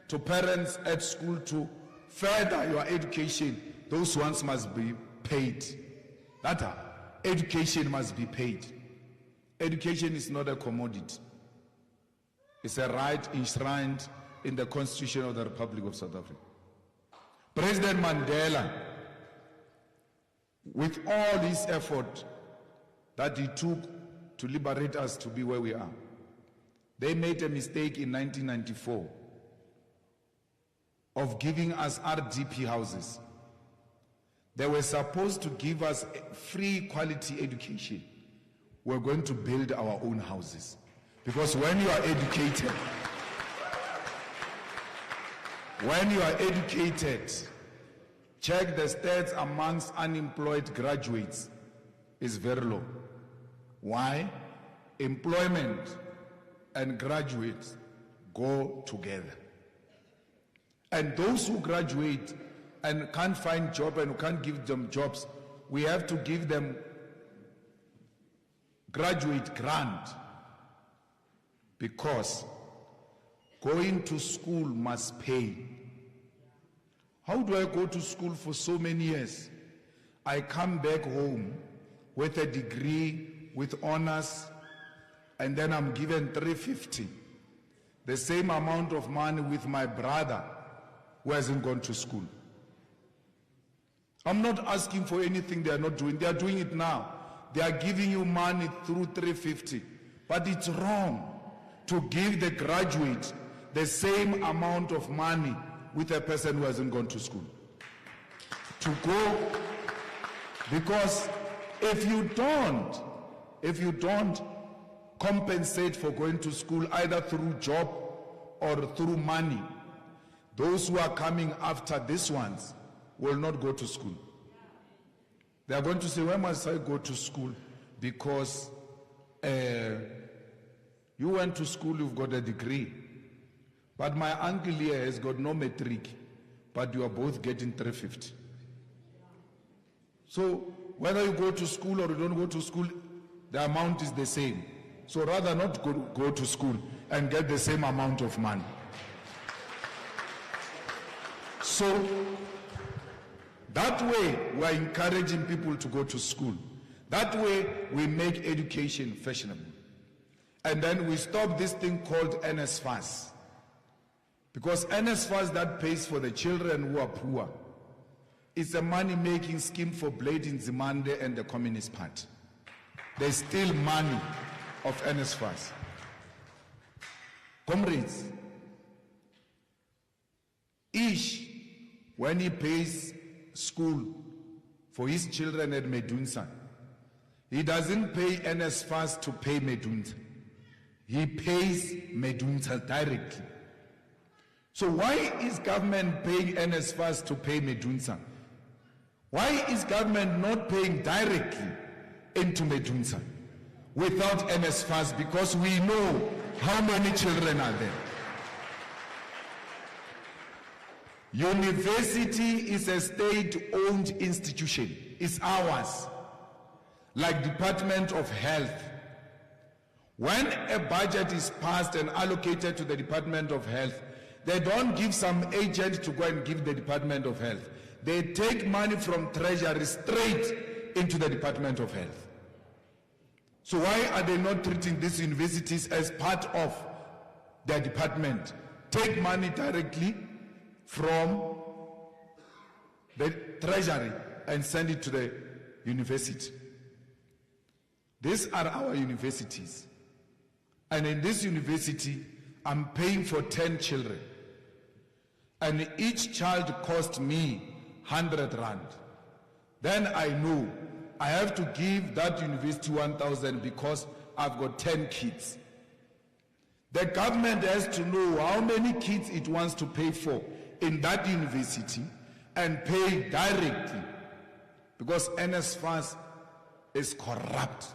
to parents at school to further your education. Those ones must be paid. Education must be paid. Education is not a commodity. It's a right enshrined in the Constitution of the Republic of South Africa. President Mandela, with all his effort that he took to liberate us to be where we are, they made a mistake in 1994 of giving us RDP houses. They were supposed to give us free quality education. We're going to build our own houses. Because when you are educated, check the stats amongst unemployed graduates is very low. Why? Employment and graduates go together. And those who graduate and can't find job and can't give them jobs, we have to give them graduate grant, because going to school must pay. How do I go to school for so many years? I come back home with a degree, with honors, and then I'm given 350. The same amount of money with my brother who hasn't gone to school. I'm not asking for anything they are not doing. They are doing it now. They are giving you money through 350. But it's wrong to give the graduate the same amount of money with a person who hasn't gone to school. To go, because if you don't compensate for going to school either through job or through money, those who are coming after these ones will not go to school. They are going to say, why must I go to school? Because you went to school, you've got a degree. But my uncle here has got no matric, but you are both getting 350. So whether you go to school or you don't go to school, the amount is the same. So rather not go to school and get the same amount of money. So that way we are encouraging people to go to school. That way we make education fashionable. And then we stop this thing called NSFAS. Because NSFAS that pays for the children who are poor, it's a money-making scheme for Blade Nzimande and the Communist Party. They steal money of NSFAS. Comrades, each, when he pays school for his children at Medunsa, he doesn't pay NSFAS to pay Medunsa. He pays Medunsa directly. So why is government paying NSFAS to pay Medunsa? Why is government not paying directly into Medunsa without NSFAS? Because we know how many children are there. University is a state-owned institution. It's ours. Like Department of Health. When a budget is passed and allocated to the Department of Health, they don't give some agent to go and give the Department of Health. They take money from Treasury straight into the Department of Health. So why are they not treating these universities as part of their department? Take money directly from the Treasury and send it to the university. These are our universities. And in this university, I'm paying for 10 children. And each child cost me 100 rand. Then I know I have to give that university 1,000 because I've got 10 kids. The government has to know how many kids it wants to pay for in that university and pay directly, because NSFAS is corrupt.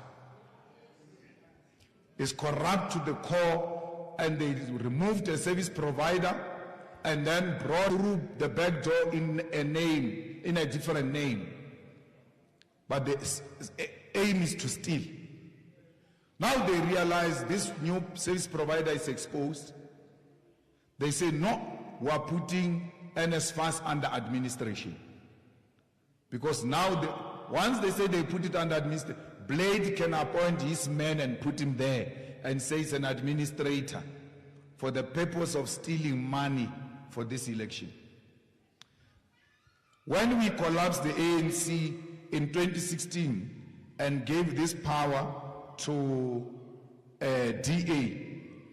It's corrupt to the core, and they removed a service provider and then brought through the back door in a name, in a different name. But the aim is to steal. Now they realize this new service provider is exposed. They say, no, we are putting NSFAS under administration. Because now, once they say they put it under administration, Blade can appoint his men and put him there and say it's an administrator for the purpose of stealing money for this election. When we collapsed the ANC in 2016 and gave this power to DA,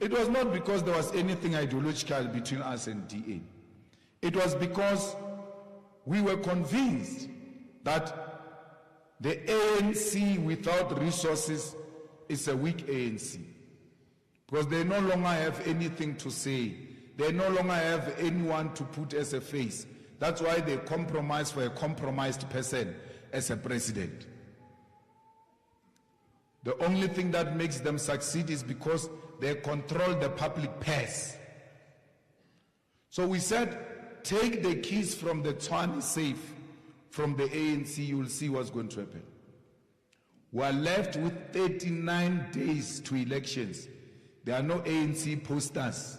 it was not because there was anything ideological between us and DA. It was because we were convinced that the ANC without resources is a weak ANC. Because they no longer have anything to say. They no longer have anyone to put as a face. That's why they compromise for a compromised person as a president. The only thing that makes them succeed is because they control the public purse. So we said, take the keys from the Tshwane safe, from the ANC, you will see what's going to happen. We are left with 39 days to elections. There are no ANC posters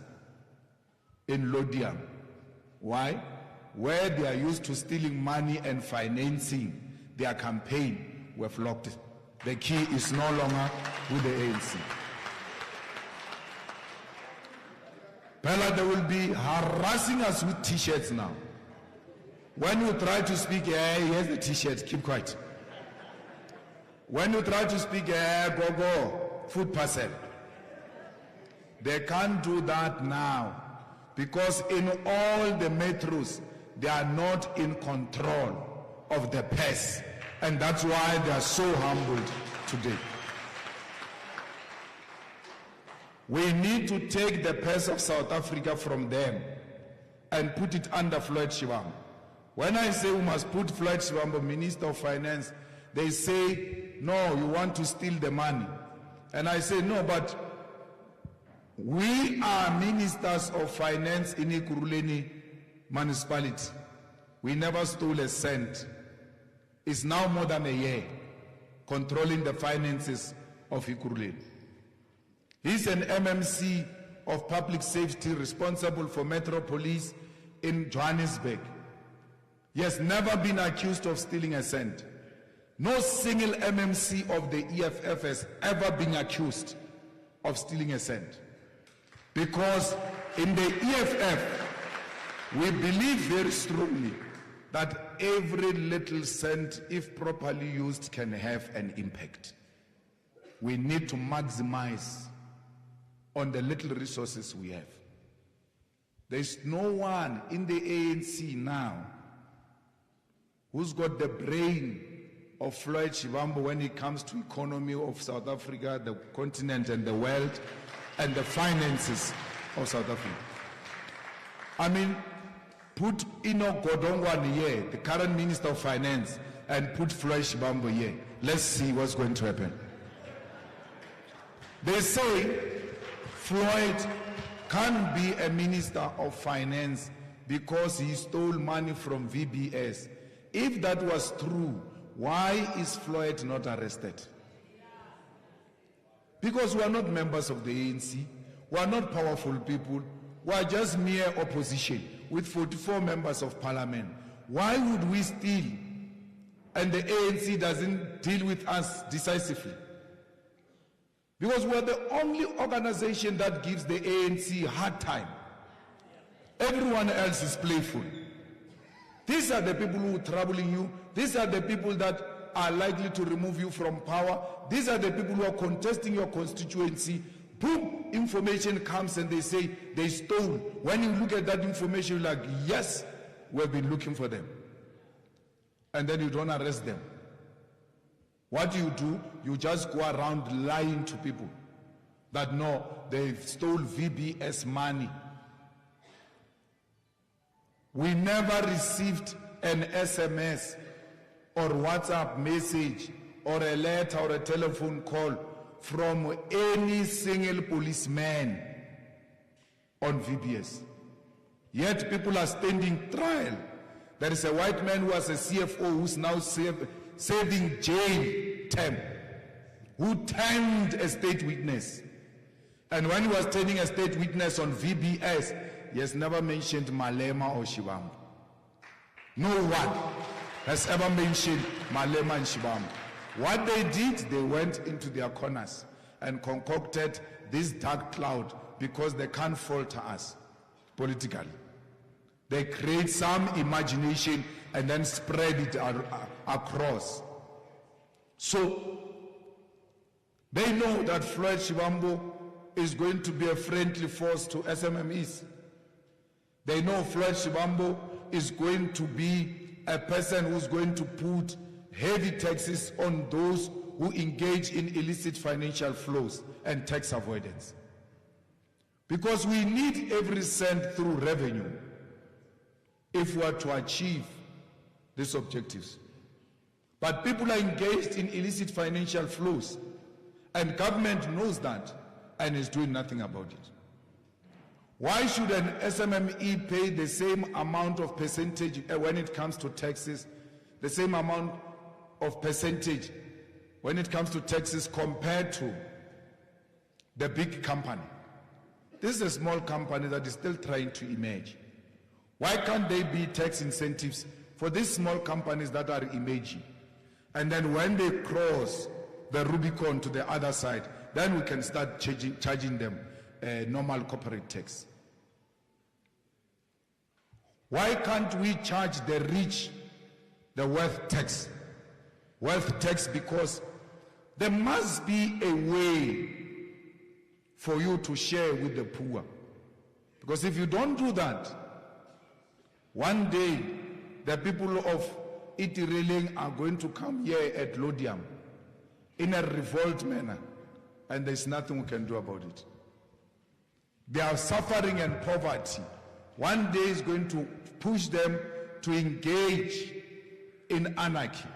in Lodiam. Why? Where they are used to stealing money and financing their campaign, we've locked it. The key is no longer with the ANC. Bella, they will be harassing us with t-shirts now. When you try to speak, here's the t-shirt, keep quiet. When you try to speak, go, food parcel. They can't do that now because in all the metros, they are not in control of the purse. And that's why they are so humbled today. We need to take the purse of South Africa from them and put it under Floyd Shivambu. When I say we must put Floyd Shivambu, Minister of Finance, they say, no, you want to steal the money. And I say, no, but we are ministers of finance in Ekurhuleni municipality. We never stole a cent. It's now more than a year controlling the finances of Ekurhuleni. He's an MMC of public safety responsible for Metro Police in Johannesburg. He has never been accused of stealing a cent. No single MMC of the EFF has ever been accused of stealing a cent. Because in the EFF, we believe very strongly that every little cent, if properly used, can have an impact. We need to maximize on the little resources we have. There's no one in the ANC now who's got the brain of Floyd Shivambu when it comes to economy of South Africa, the continent and the world, and the finances of South Africa. I mean, put Ino Godongwan here, the current Minister of Finance, and put Floyd Shivambu here. Let's see what's going to happen. They say Floyd can't be a Minister of Finance because he stole money from VBS. If that was true, why is Floyd not arrested? Because we are not members of the ANC. We are not powerful people. We are just mere opposition with 44 members of parliament. Why would we steal and the ANC doesn't deal with us decisively? Because we are the only organization that gives the ANC a hard time. Everyone else is playful. These are the people who are troubling you. These are the people that are likely to remove you from power. These are the people who are contesting your constituency. Boom, information comes and they say they stole. When you look at that information, you're like, yes, we've been looking for them. And then you don't arrest them. What do? You just go around lying to people that no, they stole VBS money. We never received an SMS or WhatsApp message or a letter or a telephone call from any single policeman on VBS. Yet people are standing trial. There is a white man who was a CFO who's now serving jail term, who turned a state witness. And when he was turning a state witness on VBS, he has never mentioned Malema or Shivambu. No one has ever mentioned Malema and Shivambu. What they did, they went into their corners and concocted this dark cloud because they can't falter us politically. They create some imagination and then spread it across. So they know that Floyd Shivambu is going to be a friendly force to SMMEs. They know Floyd Shivambu is going to be a person who's going to put heavy taxes on those who engage in illicit financial flows and tax avoidance. Because we need every cent through revenue if we are to achieve these objectives. But people are engaged in illicit financial flows, and government knows that and is doing nothing about it. Why should an SMME pay the same amount of percentage when it comes to taxes, the same amount of percentage when it comes to taxes compared to the big company? This is a small company that is still trying to emerge. Why can't there be tax incentives for these small companies that are emerging? And then when they cross the Rubicon to the other side, then we can start charging them normal corporate tax. Why can't we charge the rich the wealth tax? Wealth tax, because there must be a way for you to share with the poor. Because if you don't do that, one day the people of Itireling are going to come here at Lodium in a revolt manner, and there's nothing we can do about it. They are suffering and poverty. One day is going to push them to engage in anarchy,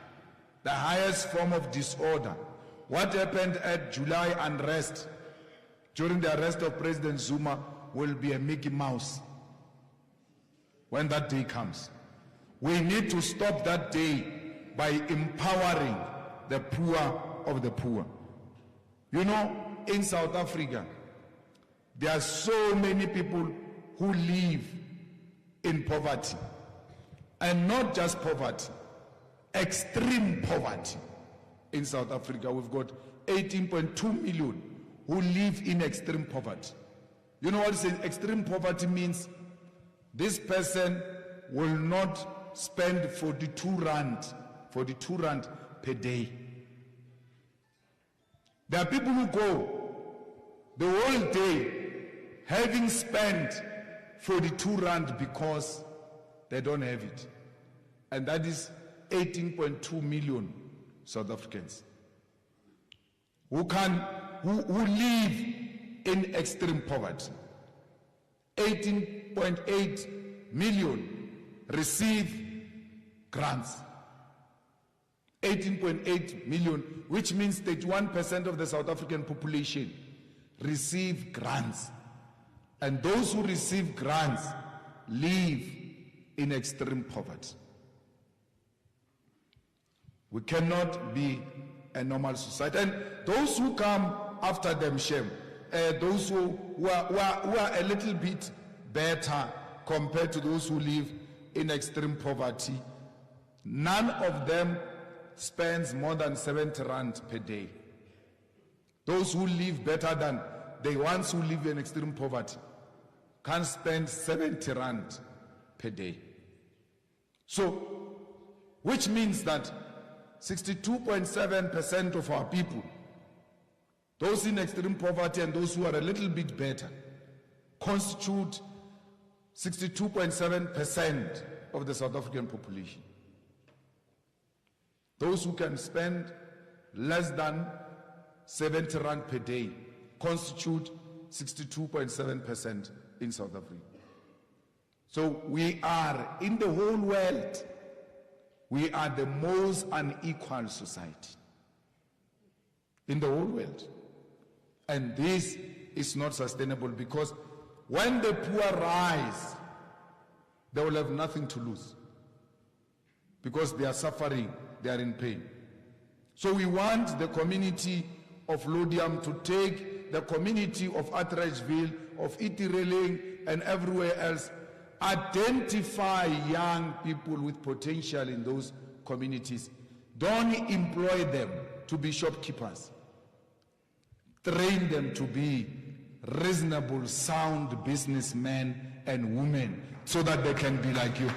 the highest form of disorder. What happened at July unrest, during the arrest of President Zuma, will be a Mickey Mouse when that day comes. We need to stop that day by empowering the poor of the poor. You know, in South Africa, there are so many people who live in poverty. And not just poverty, extreme poverty. In South Africa, we've got 18.2 million who live in extreme poverty. You know what extreme poverty means? This person will not spend 42 rand per day. There are people who go the whole day having spent 42 rand because they don't have it. And that is 18.2 million South Africans who live in extreme poverty. 18.8 million receive grants. 18.8 million, which means 31% of the South African population receive grants. And those who receive grants live in extreme poverty. We cannot be a normal society. And those who come after them, shame. Those who are a little bit better compared to those who live in extreme poverty, none of them spends more than 70 rand per day. Those who live better than the ones who live in extreme poverty can spend 70 rand per day. So, which means that 62.7% of our people, those in extreme poverty and those who are a little bit better, constitute 62.7% of the South African population. Those who can spend less than 70 rand per day constitute 62.7% in South Africa. So we are, in the whole world, we are the most unequal society in the whole world. And this is not sustainable, because when the poor rise, they will have nothing to lose. Because they are suffering, they are in pain. So we want the community of Lodiam to take the community of Atteridgeville, of Itireling, and everywhere else, identify young people with potential in those communities. Don't employ them to be shopkeepers. Train them to be reasonable, sound businessmen and women so that they can be like you.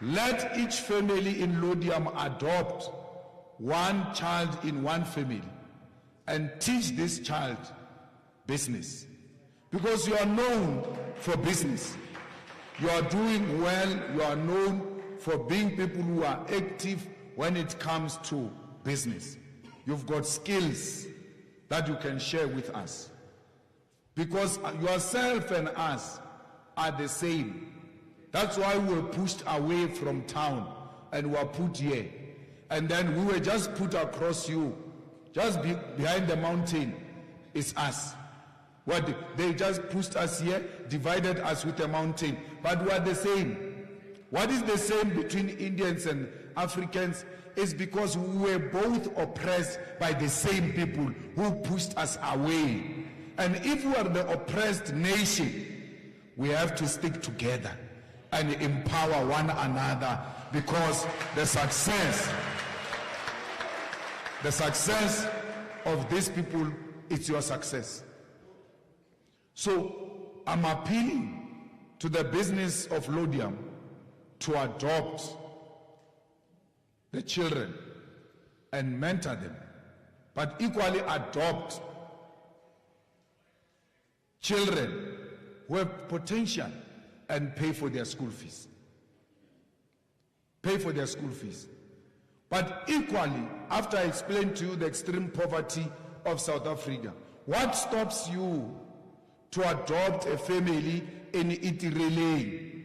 Let each family in Lodiam adopt one child in one family and teach this child business. Because you are known for business. You are doing well. You are known for being people who are active when it comes to business. You've got skills that you can share with us. Because yourself and us are the same. That's why we were pushed away from town and were put here. And then we were just put across you. Just behind the mountain is us. They just pushed us here, divided us with a mountain. But we are the same. What is the same between Indians and Africans is because we were both oppressed by the same people who pushed us away. And if we are the oppressed nation, we have to stick together and empower one another, because the success of these people is your success. So I'm appealing to the business of Lodiam to adopt the children and mentor them, but equally adopt children who have potential and pay for their school fees. Pay for their school fees. But equally, after I explained to you the extreme poverty of South Africa, what stops you to adopt a family in Itirelane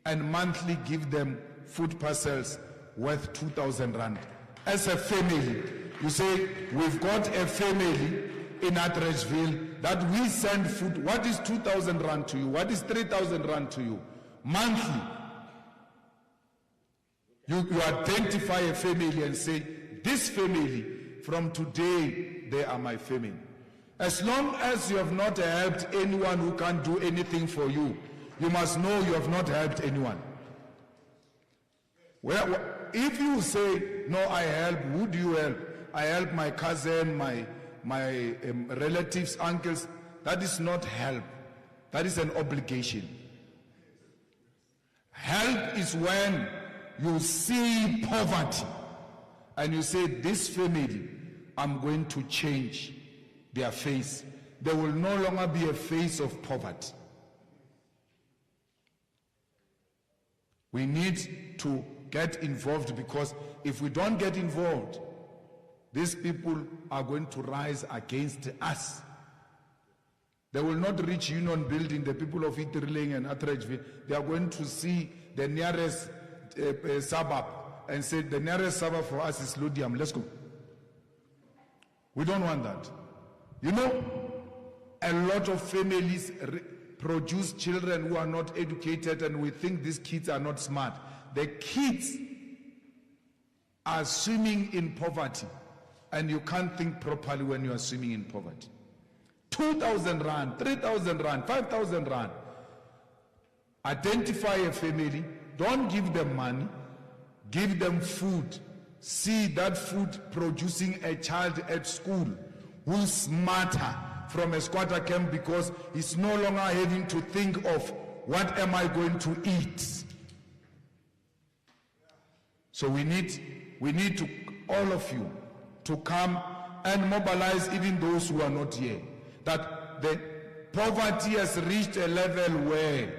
and monthly give them food parcels worth 2,000 rand? As a family, you say, we've got a family in Atteridgeville that we send food. What is 2,000 rand to you? What is 3,000 rand to you? Monthly. You identify a family and say, this family, from today, they are my family. As long as you have not helped anyone who can't do anything for you, you must know you have not helped anyone. Well, if you say, no, I help, who do you help? I help my cousin, my relatives, uncles. That is not help. That is an obligation. Help is when you see poverty and you say, this family, I'm going to change their face. There will no longer be a face of poverty. We need to get involved, because if we don't get involved, these people are going to rise against us. They will not reach Union Building, the people of Itireling and Atteridgeville. They are going to see the nearest suburb and say, the nearest suburb for us is Lodiam, let's go. We don't want that. You know, a lot of families produce children who are not educated, and we think these kids are not smart. The kids are swimming in poverty. And you can't think properly when you are swimming in poverty. 2,000 rand, 3,000 rand, 5,000 rand. Identify a family. Don't give them money. Give them food. See that food producing a child at school who's smarter from a squatter camp, because he's no longer having to think of what am I going to eat. So we need to, all of you, to come and mobilize even those who are not here. That the poverty has reached a level where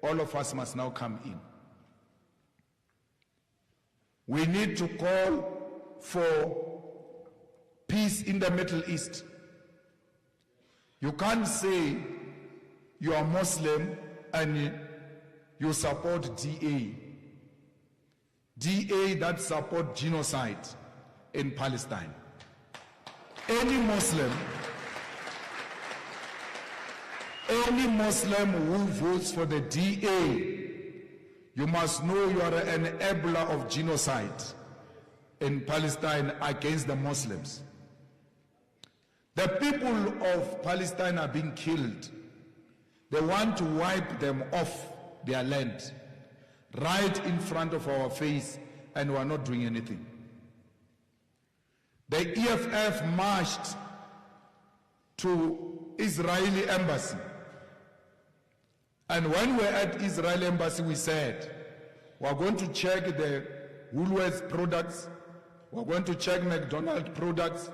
all of us must now come in. We need to call for peace in the Middle East. You can't say you are Muslim and you support DA. DA that support genocide in Palestine. Any Muslim Any Muslim who votes for the DA, you must know you are an enabler of genocide in Palestine against the Muslims. The people of Palestine are being killed. They want to wipe them off their land right in front of our face, and we are not doing anything. The EFF marched to Israeli embassy. And when we were at Israeli embassy, we said, we're going to check the Woolworths products, we're going to check McDonald's products,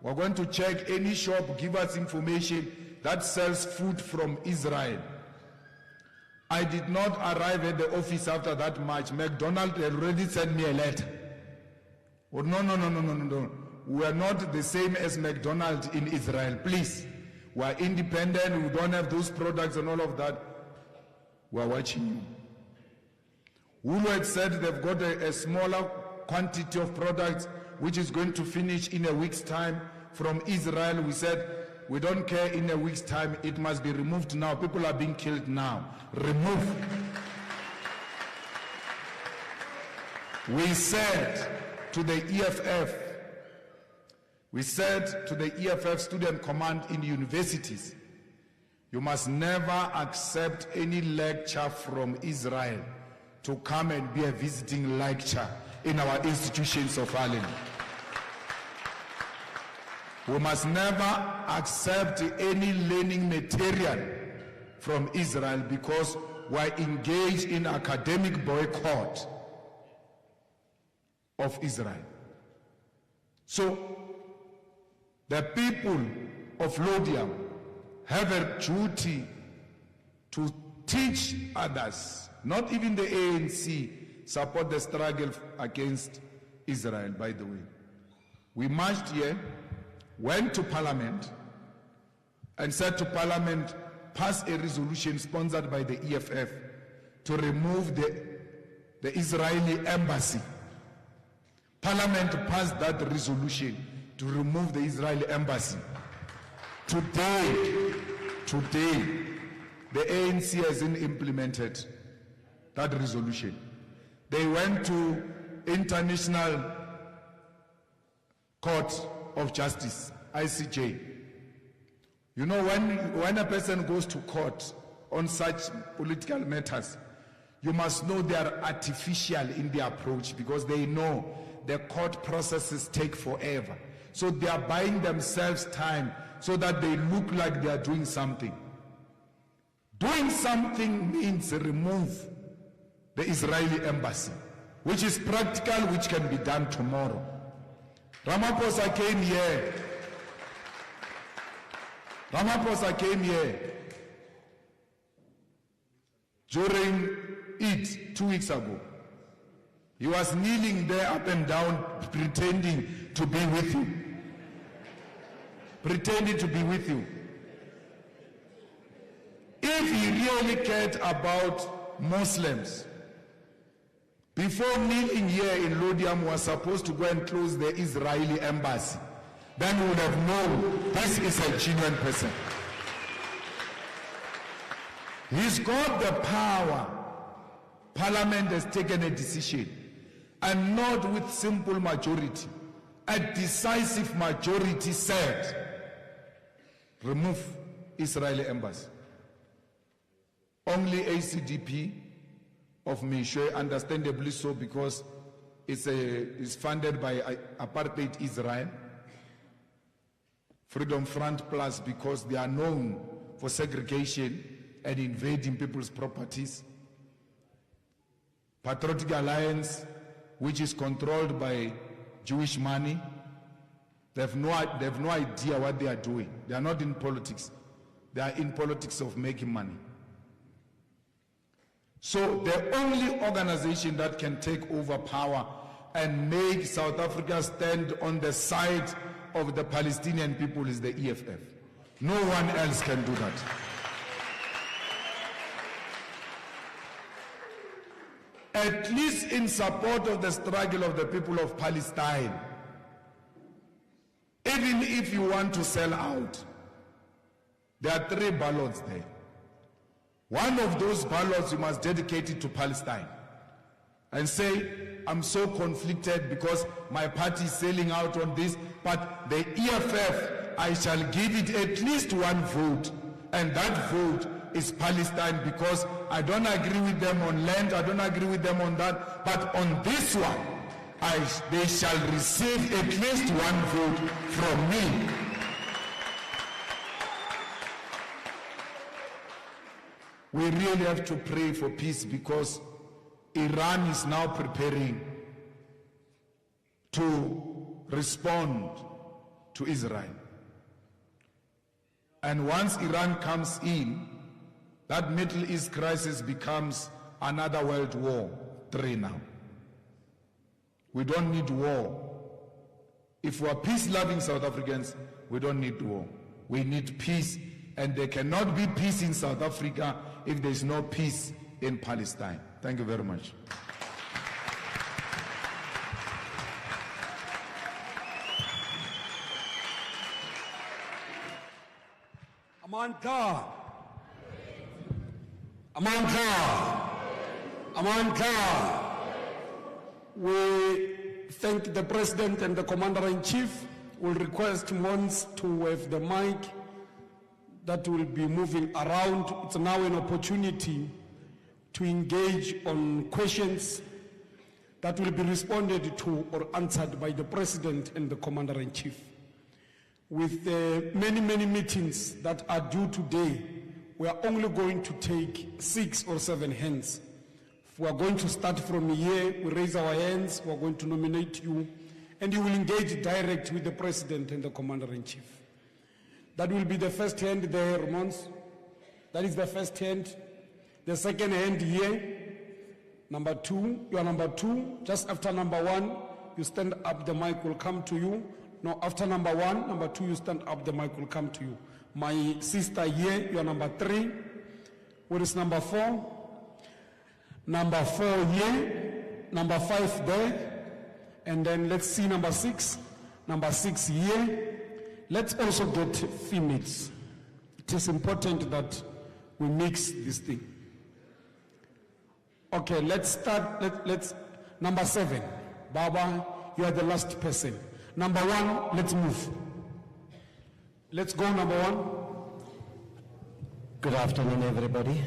we're going to check any shop, give us information that sells food from Israel. I did not arrive at the office after that march. McDonald's had already sent me a letter. Oh, no. We are not the same as McDonald's in Israel. Please. We are independent. We don't have those products and all of that. We are watching you. Woolworths said they've got a smaller quantity of products which is going to finish in a week's time from Israel. We said, we don't care in a week's time. It must be removed now. People are being killed now. Remove. We said to the EFF, we said to the EFF student command in universities, you must never accept any lecture from Israel to come and be a visiting lecture in our institutions of Ireland. We must never accept any learning material from Israel because we are engaged in academic boycott of Israel. So, the people of Lodiam have a duty to teach others, not even the ANC, support the struggle against Israel, by the way. We marched here, went to Parliament, and said to Parliament, pass a resolution sponsored by the EFF to remove the Israeli embassy. Parliament passed that resolution to remove the Israeli embassy. Today, the ANC hasn't implemented that resolution. They went to International Court of Justice, ICJ. You know, when a person goes to court on such political matters, you must know they are artificial in their approach because they know the court processes take forever. So they are buying themselves time so that they look like they are doing something. Doing something means remove the Israeli embassy, which is practical, which can be done tomorrow. Ramaphosa came here during Eid 2 weeks ago. He was kneeling there up and down, pretending to be with you. Pretending to be with you. If he really cared about Muslims, before kneeling here in Lodiam, was supposed to go and close the Israeli embassy. Then we would have known this is a genuine person. He's got the power. Parliament has taken a decision, and not with simple majority. A decisive majority said, remove Israeli embassy. Only ACDP of Mishwe, understandably so, because it's funded by apartheid Israel. Freedom Front Plus, because they are known for segregation and invading people's properties. Patriotic Alliance, which is controlled by Jewish money. They have no idea what they are doing. They are not in politics. They are in politics of making money. So the only organization that can take over power and make South Africa stand on the side of the Palestinian people is the EFF. No one else can do that. At least in support of the struggle of the people of Palestine, even if you want to sell out, There are 3 ballots there. One of those ballots you must dedicate it to Palestine and say, I'm so conflicted because my party is selling out on this, but the EFF, I shall give it at least 1 vote, and that vote is Palestine, because I don't agree with them on land, I don't agree with them on that, but on this one, they shall receive at least 1 vote from me. We really have to pray for peace, because Iran is now preparing to respond to Israel. And once Iran comes in, that Middle East crisis becomes another World War III now. We don't need war. If we are peace-loving South Africans, we don't need war. We need peace, and there cannot be peace in South Africa if there is no peace in Palestine. Thank you very much. Amandla. Amandla. Amandla. We thank the President and the Commander-in-Chief. We'll request Mons to have the mic that will be moving around. It's now an opportunity to engage on questions that will be responded to or answered by the President and the Commander-in-Chief. With many meetings that are due today, we are only going to take 6 or 7 hands. We are going to start from here, we raise our hands, we are going to nominate you, and you will engage direct with the President and the Commander-in-Chief. That will be the first hand there, Mons. That is the first hand. The second hand here, number 2, you are number 2. Just after number 1, you stand up, the mic will come to you. No, after number 1, number 2, you stand up, the mic will come to you. My sister here, you are number 3. Where is number 4? Number 4 here, number 5 there, and then let's see number 6. Number 6 here. Let's also get females. It is important that we mix this thing. Okay, let's start. Let's number 7. Baba, you are the last person. Number 1, let's move. Let's go, number 1. Good afternoon, everybody.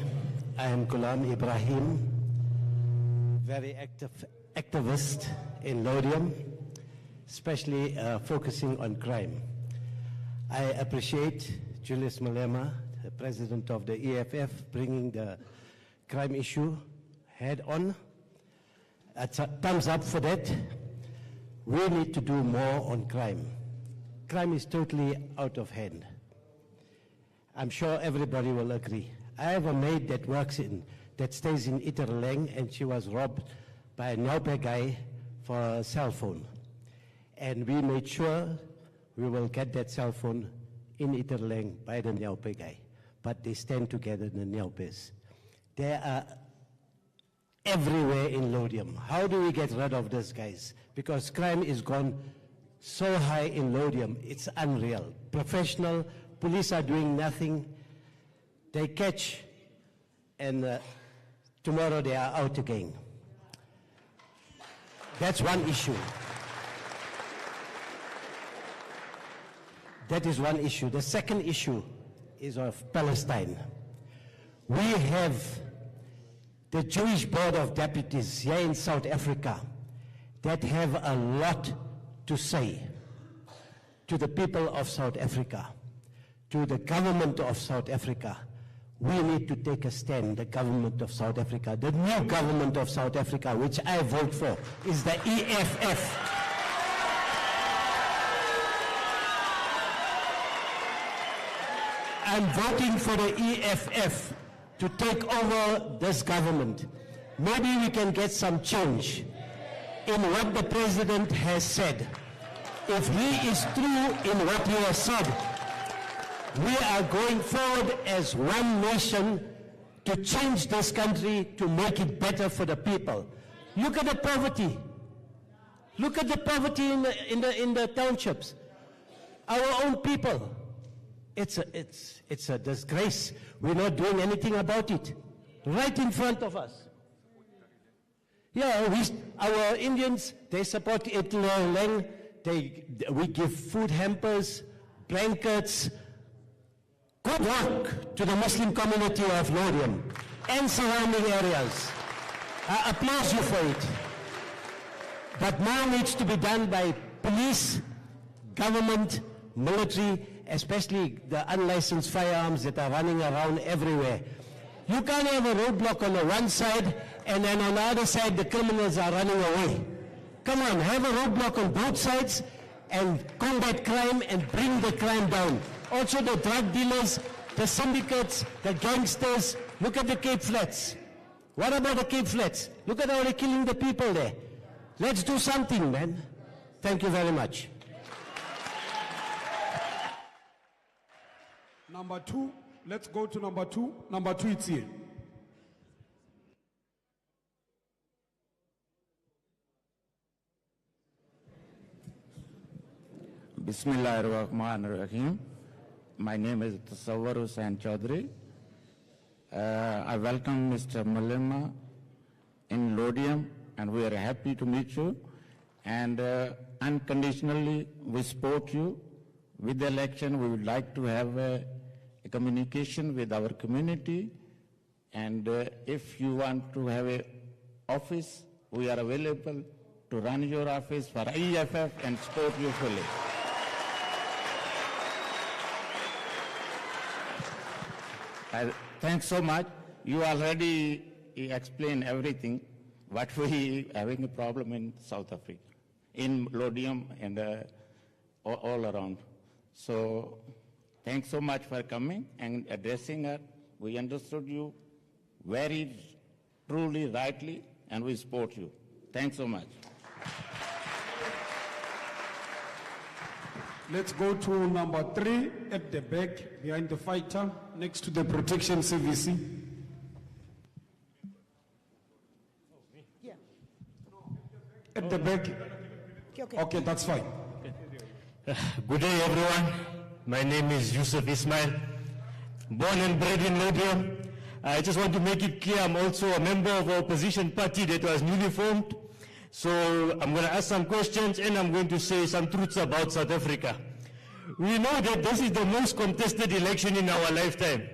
I am Ghulam Ibrahim, very active activist in Lodium, especially focusing on crime. I appreciate Julius Malema, the president of the EFF, bringing the crime issue head on. A thumbs up for that. We need to do more on crime. Crime is totally out of hand. I'm sure everybody will agree. I have a maid that stays in Iterleng, and she was robbed by a Nyaupe guy for a cell phone. And we made sure we will get that cell phone in Iterleng by the Nyaupe guy. But they stand together, the Nyaupes. They are everywhere in Lodium. How do we get rid of these guys? Because crime is gone so high in Lodium, it's unreal. Professional, police are doing nothing. They catch, and tomorrow they are out again. That's one issue. That is one issue. The second issue is of Palestine. We have the Jewish Board of Deputies here in South Africa that have a lot to say to the people of South Africa, to the government of South Africa. We need to take a stand, the government of South Africa. The new government of South Africa, which I vote for, is the EFF. I'm voting for the EFF to take over this government. Maybe we can get some change in what the president has said. If he is true in what he has said, we are going forward as one nation to change this country, to make it better for the people. Look at the poverty. Look at the poverty in the townships. Our own people. It's a disgrace. We're not doing anything about it. Right in front of us. Yeah, our Indians, they support Lang. We give food hampers, blankets. Good work to the Muslim community of Lodium and surrounding areas. I applaud you for it. But more needs to be done by police, government, military, especially the unlicensed firearms that are running around everywhere. You can't have a roadblock on the one side and then on the other side the criminals are running away. Come on, have a roadblock on both sides and combat crime and bring the crime down. Also the drug dealers, the syndicates, the gangsters. Look at the Cape Flats. What about the Cape Flats? Look at how they're killing the people there. Let's do something, man. Thank you very much. Number 2, let's go to number 2. Number 2, it's here. Bismillahirrahmanirrahim. My name is Tasawwar Hussain Chaudhary. I welcome Mr. Malema in Lodium, and we are happy to meet you. And unconditionally, we support you. With the election, we would like to have a communication with our community. And if you want to have an office, we are available to run your office for EFF and support you fully. Thanks so much. You already explained everything, what we having a problem in South Africa, in Lodium and all around. So thanks so much for coming and addressing us. We understood you very truly, rightly, and we support you. Thanks so much. Let's go to number 3 at the back, behind the fighter, next to the protection service. Yeah. At the back. Okay, that's fine. Good day, everyone. My name is Yusuf Ismail, born and bred in Lodium. I just want to make it clear I'm also a member of an opposition party that was newly formed. So I'm going to ask some questions and I'm going to say some truths about South Africa. We know that this is the most contested election in our lifetime.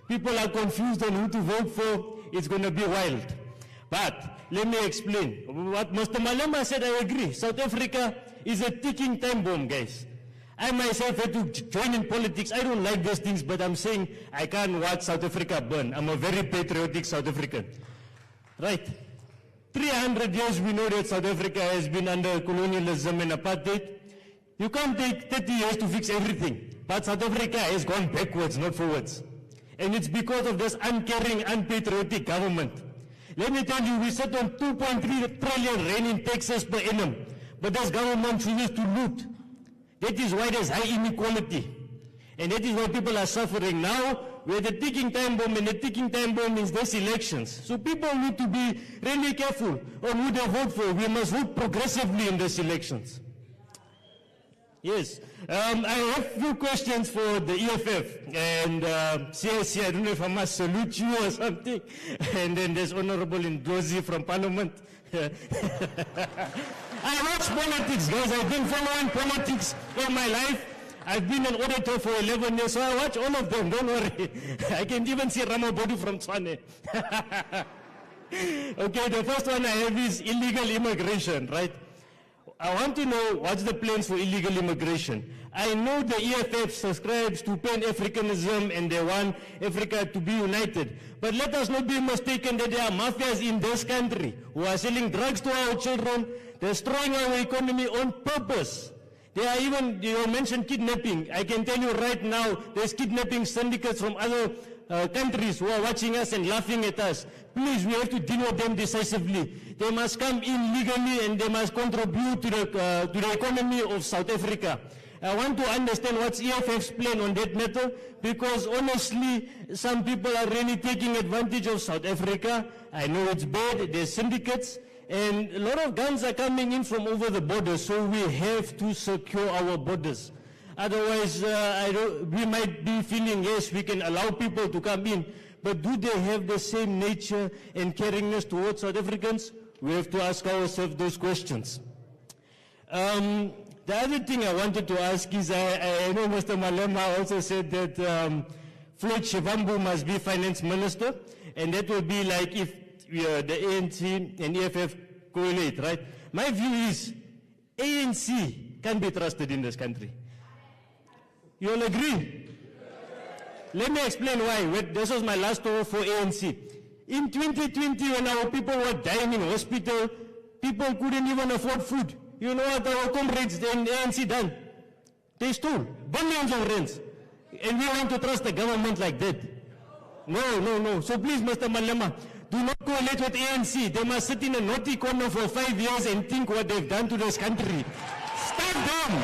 People are confused on who to vote for. It's going to be wild. But let me explain. What Mr. Malema said, I agree. South Africa is a ticking time bomb, guys. I myself had to join in politics. I don't like these things, but I'm saying I can't watch South Africa burn. I'm a very patriotic South African. Right. 300 years we know that South Africa has been under colonialism and apartheid. You can't take 30 years to fix everything. But South Africa has gone backwards, not forwards. And it's because of this uncaring, unpatriotic government. Let me tell you, we sit on 2.3 trillion rand in taxes per annum. But this government chooses to loot. That is why there's high inequality. And that is why people are suffering. Now, we're the ticking time bomb, and the ticking time bomb is this elections. So people need to be really careful on who they vote for. We must vote progressively in these elections. Yes. I have a few questions for the EFF. And CIC, I don't know if I must salute you or something. And then there's Honorable Ndozi from Parliament. I watch politics, guys. I've been following politics all my life. I've been an auditor for 11 years, so I watch all of them, don't worry. I can even see Ramabodi from Tswane. Okay, the first one I have is illegal immigration, right? I want to know what's the plans for illegal immigration. I know the EFF subscribes to Pan-Africanism and they want Africa to be united. But let us not be mistaken that there are mafias in this country who are selling drugs to our children, destroying our economy on purpose. There are even, you mentioned kidnapping. I can tell you right now, there's kidnapping syndicates from other countries who are watching us and laughing at us. Please, we have to deal with them decisively. They must come in legally and they must contribute to the economy of South Africa. I want to understand what's EFF's plan on that matter, because honestly, some people are really taking advantage of South Africa. I know it's bad, there's syndicates, and a lot of guns are coming in from over the border, so we have to secure our borders. Otherwise, we might be feeling, yes, we can allow people to come in, but do they have the same nature and caringness towards South Africans? We have to ask ourselves those questions. The other thing I wanted to ask is, I know Mr. Malema also said that Floyd Shivambu must be finance minister, and that will be like if the ANC and EFF correlate, right? My view is ANC can be trusted in this country. You all agree? Let me explain why. This was my last talk for ANC. In 2020, when our people were dying in hospital, people couldn't even afford food. You know what our comrades in ANC done? They stole billions of rands. And we want to trust the government like that. No. So please, Mr. Malema, do not correlate with ANC. They must sit in a naughty corner for 5 years and think what they've done to this country. Stop them!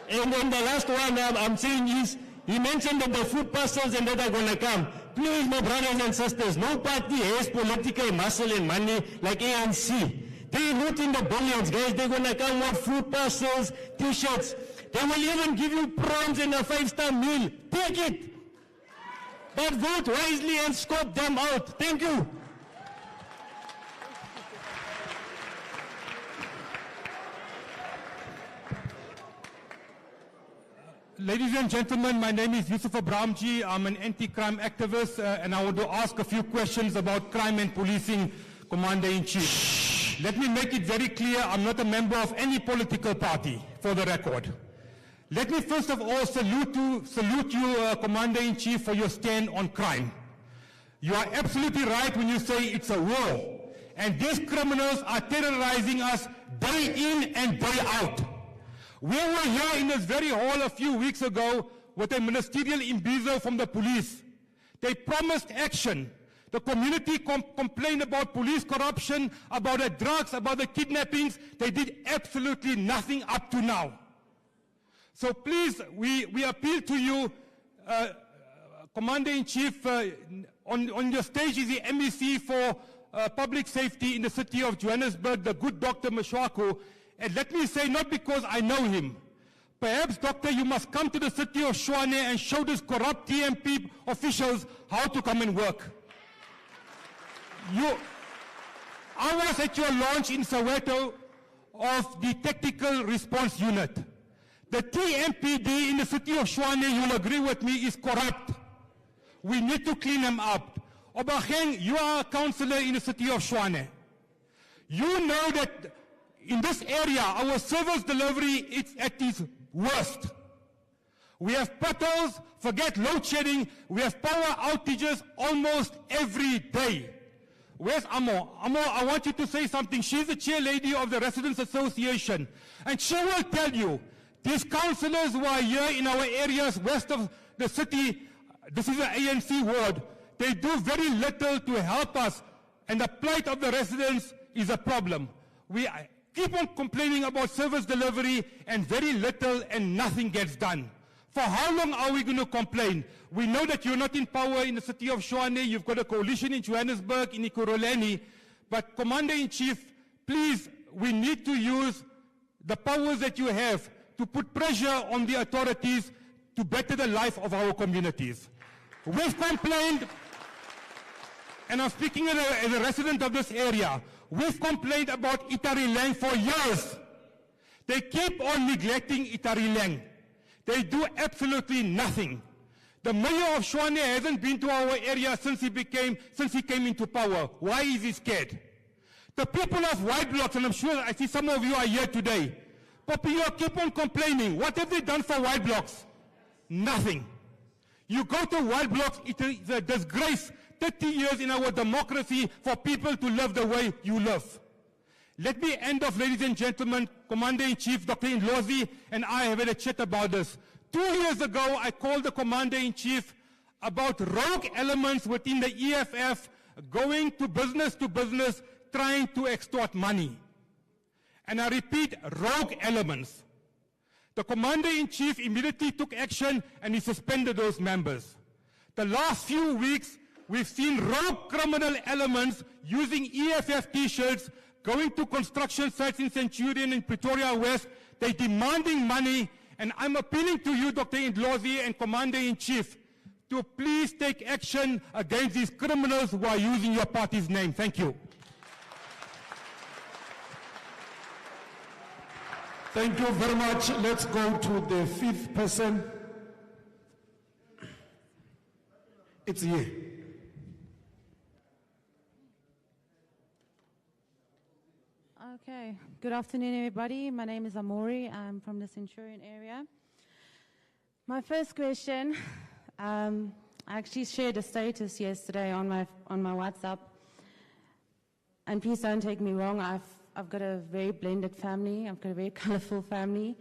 And then the last one I'm saying is, he mentioned that the food parcels and that are going to come. Please, my brothers and sisters, no party has political muscle and money like ANC. They're not in the billions, guys. They're going to come with food parcels, T-shirts. They will even give you prawns and a 5-star meal. Take it. But vote wisely and scope them out. Thank you. Ladies and gentlemen, my name is Yusuf Abramji. I'm an anti-crime activist, and I want to ask a few questions about crime and policing, Commander-in-Chief. Let me make it very clear, I'm not a member of any political party, for the record. Let me first of all salute you, Commander-in-Chief, for your stand on crime. You are absolutely right when you say it's a war, and these criminals are terrorizing us day in and day out. We were here in this very hall a few weeks ago with a ministerial imbizo from the police. They promised action. The community complained about police corruption, about the drugs, about the kidnappings. They did absolutely nothing up to now. So please, we appeal to you, Commander-in-Chief, on your stage is the MEC for Public Safety in the city of Johannesburg, the good Dr. Mashwaku. And let me say, not because I know him, perhaps, Doctor, you must come to the city of Tshwane and show these corrupt TMP officials how to come and work. I was at your launch in Soweto of the Tactical Response Unit. The TMPD in the city of Tshwane, you'll agree with me, is corrupt. We need to clean them up. Obaheng, you are a councillor in the city of Tshwane. You know that in this area, our service delivery is at its worst. We have potholes, forget load shedding, we have power outages almost every day. Where's Amo? Amo, I want you to say something. She's the chair lady of the Residents Association. And she will tell you, these councillors who are here in our areas west of the city, this is an ANC ward, they do very little to help us. And the plight of the residents is a problem. We keep on complaining about service delivery and very little and nothing gets done. For how long are we going to complain? We know that you're not in power in the city of Tshwane. You've got a coalition in Johannesburg, in Ekurhuleni. But Commander-in-Chief, please, we need to use the powers that you have to put pressure on the authorities to better the life of our communities. We've complained, and I'm speaking as a resident of this area, we've complained about Itari Lang for years. They keep on neglecting Itari Lang. They do absolutely nothing. The mayor of Tshwane hasn't been to our area since he came into power. Why is he scared? The people of White Blocks, and I'm sure I see some of you are here today, but you keep on complaining. What have they done for White Blocks? Nothing. You go to White Blocks, it is a disgrace. 30 years in our democracy for people to live the way you live. Let me end off, ladies and gentlemen. Commander-in-Chief Dr. Ndlozi and I have had a chat about this. 2 years ago, I called the Commander-in-Chief about rogue elements within the EFF going to business, trying to extort money. And I repeat, rogue elements. The Commander-in-Chief immediately took action and he suspended those members. The last few weeks, we've seen rogue criminal elements using EFF T-shirts going to construction sites in Centurion and Pretoria West. They're demanding money, and I'm appealing to you, Dr. Indlozi and Commander-in-Chief, to please take action against these criminals who are using your party's name. Thank you. Thank you very much. Let's go to the fifth person. It's here. Okay, good afternoon, everybody. My name is Amori. I'm from the Centurion area. My first question, I actually shared a status yesterday on my WhatsApp. And please don't take me wrong, I've got a very blended family. I've got a very colorful family.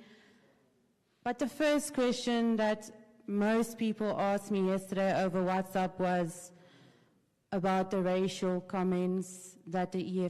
But the first question that most people asked me yesterday over WhatsApp was about the racial comments that the EFF